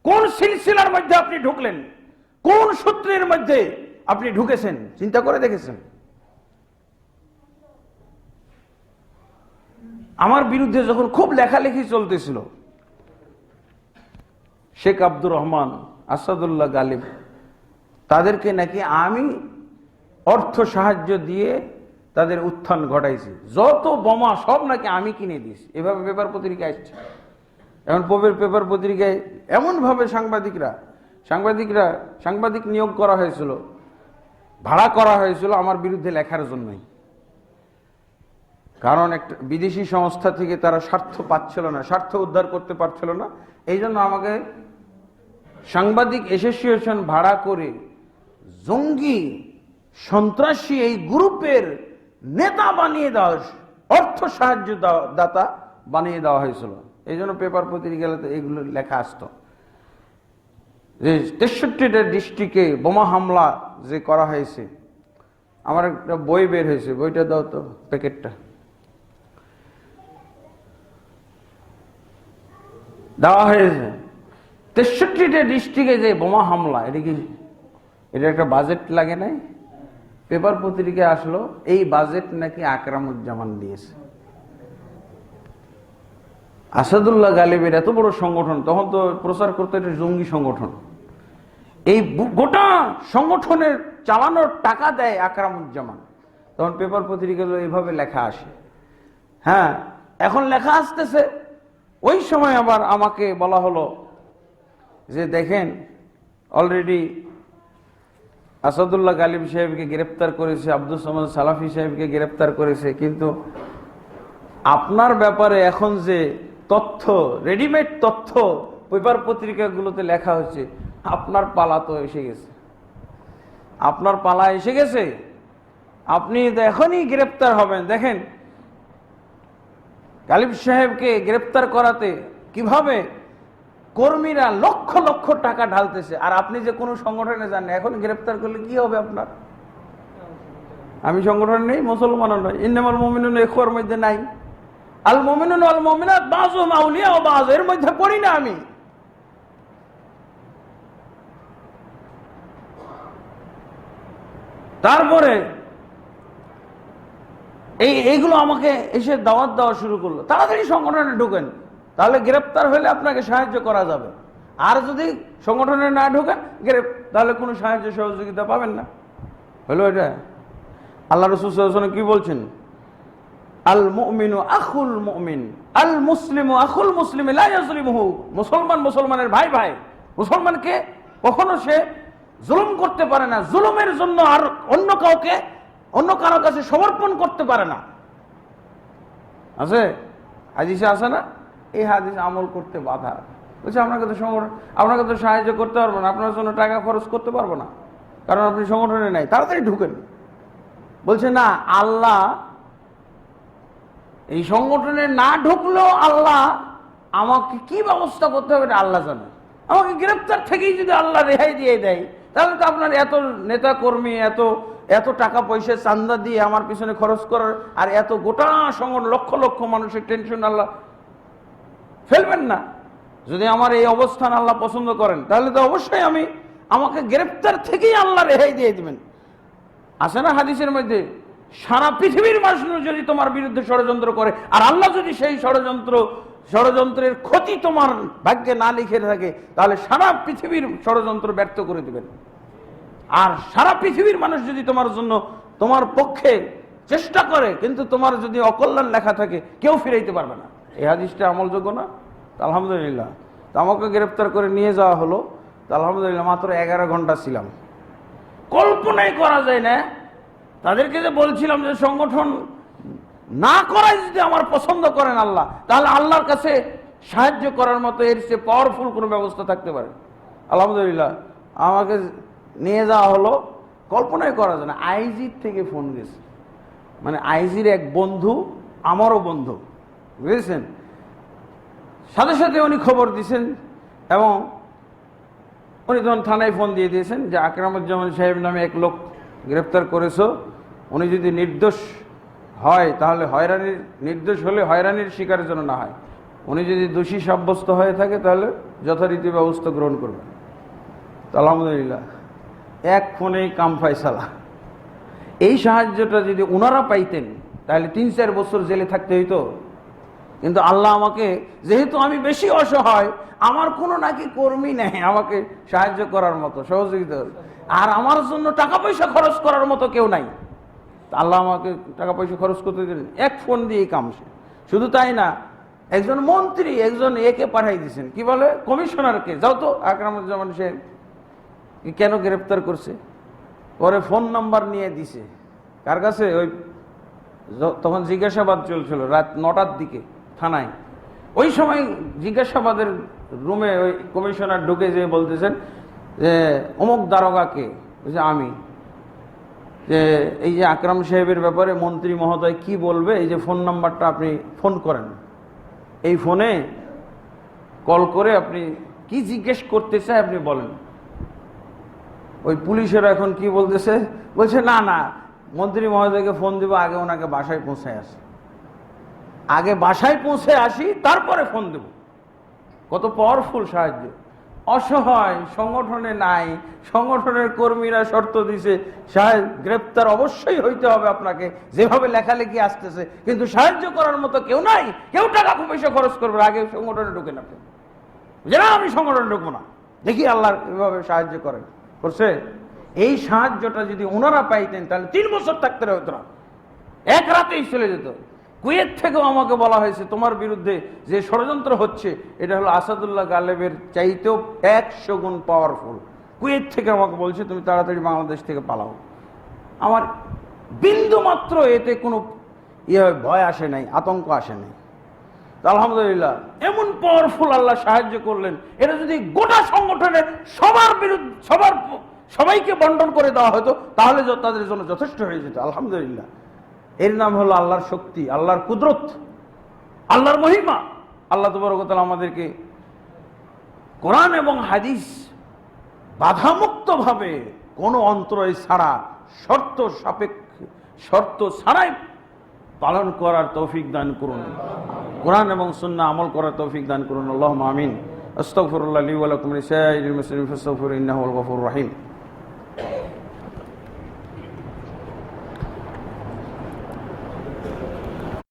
কোন সিলসিলার মধ্যে আপনি ঢুকলেন? কোন সূত্রের মধ্যে আপনি ঢুকেছেন? চিন্তা করে দেখেছেন? আমার বিরুদ্ধে যখন খুব লেখালেখি চলতেছিল, শেখ আব্দুর রহমান, আসাদুল্লাহ গালিব, তাদেরকে নাকি আমি অর্থ সাহায্য দিয়ে তাদের উত্থান ঘটাইছি, যত বোমা সব নাকি আমি কিনে দিয়েছি, এভাবে পেপার পত্রিকা আসছে। এখন পেপার পত্রিকায় এমনভাবে সাংবাদিক নিয়োগ করা হয়েছিল, ভাড়া করা হয়েছিল আমার বিরুদ্ধে লেখার জন্যই। কারণ একটা বিদেশি সংস্থা থেকে তারা স্বার্থ পাচ্ছিল না, স্বার্থ উদ্ধার করতে পারছিল না, এই জন্য আমাকে সাংবাদিক অ্যাসোসিয়েশন ভাড়া করে জঙ্গি সন্ত্রাসী এই গ্রুপের নেতা বানিয়ে দেওয়া, অর্থ সাহায্য দাতা বানিয়ে দেওয়া হয়েছিল। এই জন্য পেপার পত্রিকাতে এগুলো লেখা আসতো যে 63টা ডিস্ট্রিক্টে বোমা হামলা যে করা হয়েছে। আমার একটা বই বের হয়েছে, বইটা দাও তো, প্যাকেটটা দেওয়া হয়েছে। 63টা ডিস্ট্রিক্টে যে বোমা হামলা, এটা একটা বাজেট লাগে নাই? পেপার পত্রিকায় আসলো এই বাজেট নাকি আকরামুজ্জামান দিয়েছে। আসাদুল্লাহ গালিবের এত বড় সংগঠন, তখন তো প্রচার করতে একটা জঙ্গি সংগঠন, এই গোটা সংগঠনের চালানোর টাকা দেয় আকরামুজ্জামান। তখন পেপার পত্রিকাগুলো এইভাবে লেখা আসে। হ্যাঁ, এখন লেখা আসতেছে। ওই সময় আবার আমাকে বলা হলো যে দেখেন, অলরেডি আসাদুল্লাহ গালিব সাহেবকে গ্রেপ্তার করেছে, আব্দুল সামাদ সালাফি সাহেবকে গ্রেপ্তার করেছে, কিন্তু আপনার ব্যাপারে এখন যে তথ্য, রেডিমেড তথ্য পেপার পত্রিকাগুলোতে লেখা হচ্ছে, আপনার পালা তো এসে গেছে, আপনার পালা এসে গেছে, আপনি এখনই গ্রেপ্তার হবেন। দেখেন গালিব সাহেবকে গ্রেপ্তার করাতে কিভাবে কর্মীরা লক্ষ লক্ষ টাকা ঢালতেছে, আর আপনি যে কোনো সংগঠনে যান, এখন গ্রেপ্তার করলে কি হবে আপনার? আমি সংগঠন নেই, মুসলমানও নয়, ইন্নামাল মুমিনুনা ইখওয়ার মধ্যে নাই, আল মুমিনুনা ওয়াল মুমিনাত বাযুহুম আউলিয়া ওয়া বায, এর মধ্যে পড়ি না আমি। তারপরে এইগুলো আমাকে এসে দাওয়াত দেওয়া শুরু করলো, তাড়াতাড়ি সংগঠনে ঢুকেন, তাহলে গ্রেপ্তার হলে আপনাকে সাহায্য করা যাবে, আর যদি সংগঠনে না ঢুকেন তাহলে কোনো সাহায্য সহযোগিতা পাবেন না। হলো এটা? আল্লাহ রাসূল সাল্লাল্লাহু আলাইহি ওয়াসাল্লাম কি বলছেন? আল মুমিনু আখুল মুমিন, আল মুসলিমু আখুল মুসলিম লা ইয়াজলিমুহু। মুসলমান মুসলমানের ভাই ভাই, মুসলমানকে কখনো সে জুলুম করতে পারে না, জুলুমের জন্য আর অন্য কারো কাছে সমর্পণ করতে পারে না। আছে হাদিসে আছে না, এই হাদিস আমল করতে বাধা। বলছে আপনাকে তো সাহায্য করতে পারবো না, আপনার জন্য টাকা খরচ করতে পারবো না, কারণ আপনি সংগঠনে নাই, তাড়াতাড়ি ঢুকেন। বলছে না, আল্লাহ এই সংগঠনে না ঢুকলেও আল্লাহ আমাকে কি ব্যবস্থা করতে হবে এটা আল্লাহ জানে। আমাকে গ্রেপ্তার থেকেই যদি আল্লাহ রেহাই দিয়ে দেয়, তাহলে তো আপনার এত নেতা কর্মী, এত টাকা পয়সা চান্দা দিয়ে আমার পিছনে খরচ করার, আর এত গোটা সংগঠন লক্ষ লক্ষ মানুষের টেনশন আল্লাহ ফেলবেন না। যদি আমার এই অবস্থান আল্লাহ পছন্দ করেন, তাহলে তো অবশ্যই আমাকে গ্রেপ্তার থেকেই আল্লাহ রেহাই দিয়ে দিবেন। আছে না হাদিসের মধ্যে, সারা পৃথিবীর মানুষ যদি তোমার বিরুদ্ধে ষড়যন্ত্র করে, আর আল্লাহ যদি সেই ষড়যন্ত্রের ক্ষতি তোমার ভাগ্যে না লিখে থাকে, তাহলে সারা পৃথিবীর ষড়যন্ত্র ব্যর্থ করে দিবেন। আর সারা পৃথিবীর মানুষ যদি তোমার জন্য, তোমার পক্ষে চেষ্টা করে, কিন্তু তোমার যদি অকল্যাণ লেখা থাকে, কেউ ফিরাইতে পারবে না। এই হাদিসটা আমলযোগ্য না? আলহামদুলিল্লাহ। তো আমাকে গ্রেপ্তার করে নিয়ে যাওয়া হলো। আলহামদুলিল্লাহ, মাত্র 11 ঘন্টা ছিলাম। কল্পনাই করা যায় না, তাদেরকে যে বলছিলাম যে সংগঠন না করাই যদি আমার পছন্দ করেন আল্লাহ, তাহলে আল্লাহর কাছে সাহায্য করার মতো এর চেয়ে পাওয়ারফুল কোনো ব্যবস্থা থাকতে পারে। আলহামদুলিল্লাহ, আমাকে নিয়ে যাওয়া হলো। কল্পনাই করা যায় না। আইজির থেকে ফোন গেছে, মানে আইজির এক বন্ধু, আমারও বন্ধু, বুঝেছেন। সাথে সাথে উনি খবর দিয়েছেন, এবং উনি তখন থানায় ফোন দিয়ে দিয়েছেন যে আকরামুজ্জামান সাহেব নামে এক লোক গ্রেপ্তার করেছো, উনি যদি নির্দোষ হয় তাহলে নির্দোষ হলে হয়রানির শিকারের জন্য না হয়, উনি যদি দোষী সাব্যস্ত হয়ে থাকে তাহলে যথারীতি ব্যবস্থা গ্রহণ করবেন। আলহামদুলিল্লাহ, এক ফোনেই কাম ফায়সালা। এই সাহায্যটা যদি ওনারা পাইতেন, তাহলে 3-4 বছর জেলে থাকতে হইতো। কিন্তু আল্লাহ আমাকে, যেহেতু আমি বেশি অসহায়, আমার কোনো নাকি কর্মী নেই আমাকে সাহায্য করার মতো, সহযোগিতা, আর আমার জন্য টাকা পয়সা খরচ করার মতো কেউ নাই, আল্লাহ আমাকে টাকা পয়সা খরচ করতে দিলেন। এক ফোন দিয়ে কাম। শুধু তাই না, একজন মন্ত্রী একজন একে পাঠাই দিয়েছেন, কি বলে, কমিশনারকে, যাও তো আকরামুজ্জামান সাহেব কেন গ্রেপ্তার করছে। পরে ফোন নাম্বার নিয়ে দিছে কার কাছে, ওই তখন জিজ্ঞাসাবাদ চলছিল রাত 9টার দিকে থানায়। ওই সময় জিজ্ঞাসাবাদের রুমে ওই কমিশনার ঢুকে যেয়ে বলতেছেন যে অমুক দারোগাকে, বলছে আমি, যে এই যে আকরাম সাহেবের ব্যাপারে মন্ত্রী মহোদয় কি বলবে, এই যে ফোন নাম্বারটা আপনি ফোন করেন, এই ফোনে কল করে আপনি কি জিজ্ঞেস করতে চাই আপনি বলেন। ওই পুলিশেরা এখন কি বলতেছে, বলছে না না, মন্ত্রী মহোদয়কে ফোন দিব, আগে ওনাকে বাসায় পৌঁছায় আসি, আগে বাসায় পৌঁছে আসি, তারপরে ফোন দেব। কত পাওয়ারফুল সাহায্য। অসহায়, সংগঠনে নাই, সংগঠনের কর্মীরা শর্ত দিছে সাহেব গ্রেপ্তার অবশ্যই হইতে হবে আপনাকে, যেভাবে লেখালেখি আসতেছে, কিন্তু সাহায্য করার মতো কেউ নাই, কেউ টাকা পয়সা খরচ করবে, আগে সংগঠনে ঢুকে না, যেন আমি সংগঠনে ঢুকবো না, দেখি আল্লাহ এভাবে সাহায্য করেন, করছে। এই সাহায্যটা যদি ওনারা পাইতেন, তাহলে 3 বছর থাকতে হতো না, এক রাতেই চলে যেত। কুয়েত থেকেও আমাকে বলা হয়েছে তোমার বিরুদ্ধে যে ষড়যন্ত্র হচ্ছে, এটা হলো আসাদুল্লাহ গালেবের চাইতেও 100 গুণ পাওয়ারফুল। কুয়েত থেকে আমাকে বলছে তুমি তাড়াতাড়ি বাংলাদেশ থেকে পালাও। আমার বিন্দু মাত্র এতে কোনো ভয় আসে নাই, আতঙ্ক আসে নাই। আলহামদুলিল্লাহ, এমন পাওয়ারফুল আল্লাহ সাহায্য করলেন। এটা যদি গোটা সংগঠনের সবার বিরুদ্ধে সবাইকে বন্টন করে দেওয়া হতো, তাহলে তাদের জন্য যথেষ্ট হয়ে যেত। আলহামদুলিল্লাহ, এর নাম হলো আল্লাহর শক্তি, আল্লাহর কুদরত, আল্লাহর মহিমা। আল্লাহ তাবারক ওয়া তাআলা আমাদেরকে কোরআন এবং হাদিস বাধামুক্তভাবে কোনো অন্তরায় ছাড়া, শর্ত ছাড়াই পালন করার তৌফিক দান করুন। কোরআন এবং সুন্নাহ আমল করার তৌফিক দান করুন। আল্লাহুম্মা আমিন। আস্তাগফিরুল্লাহ লি ওয়া লাকুম লিসাইরিল মুসলিমিন ফাস্তাগফিরুহু ইন্নাহু হুয়াল গফুরুর রহিম।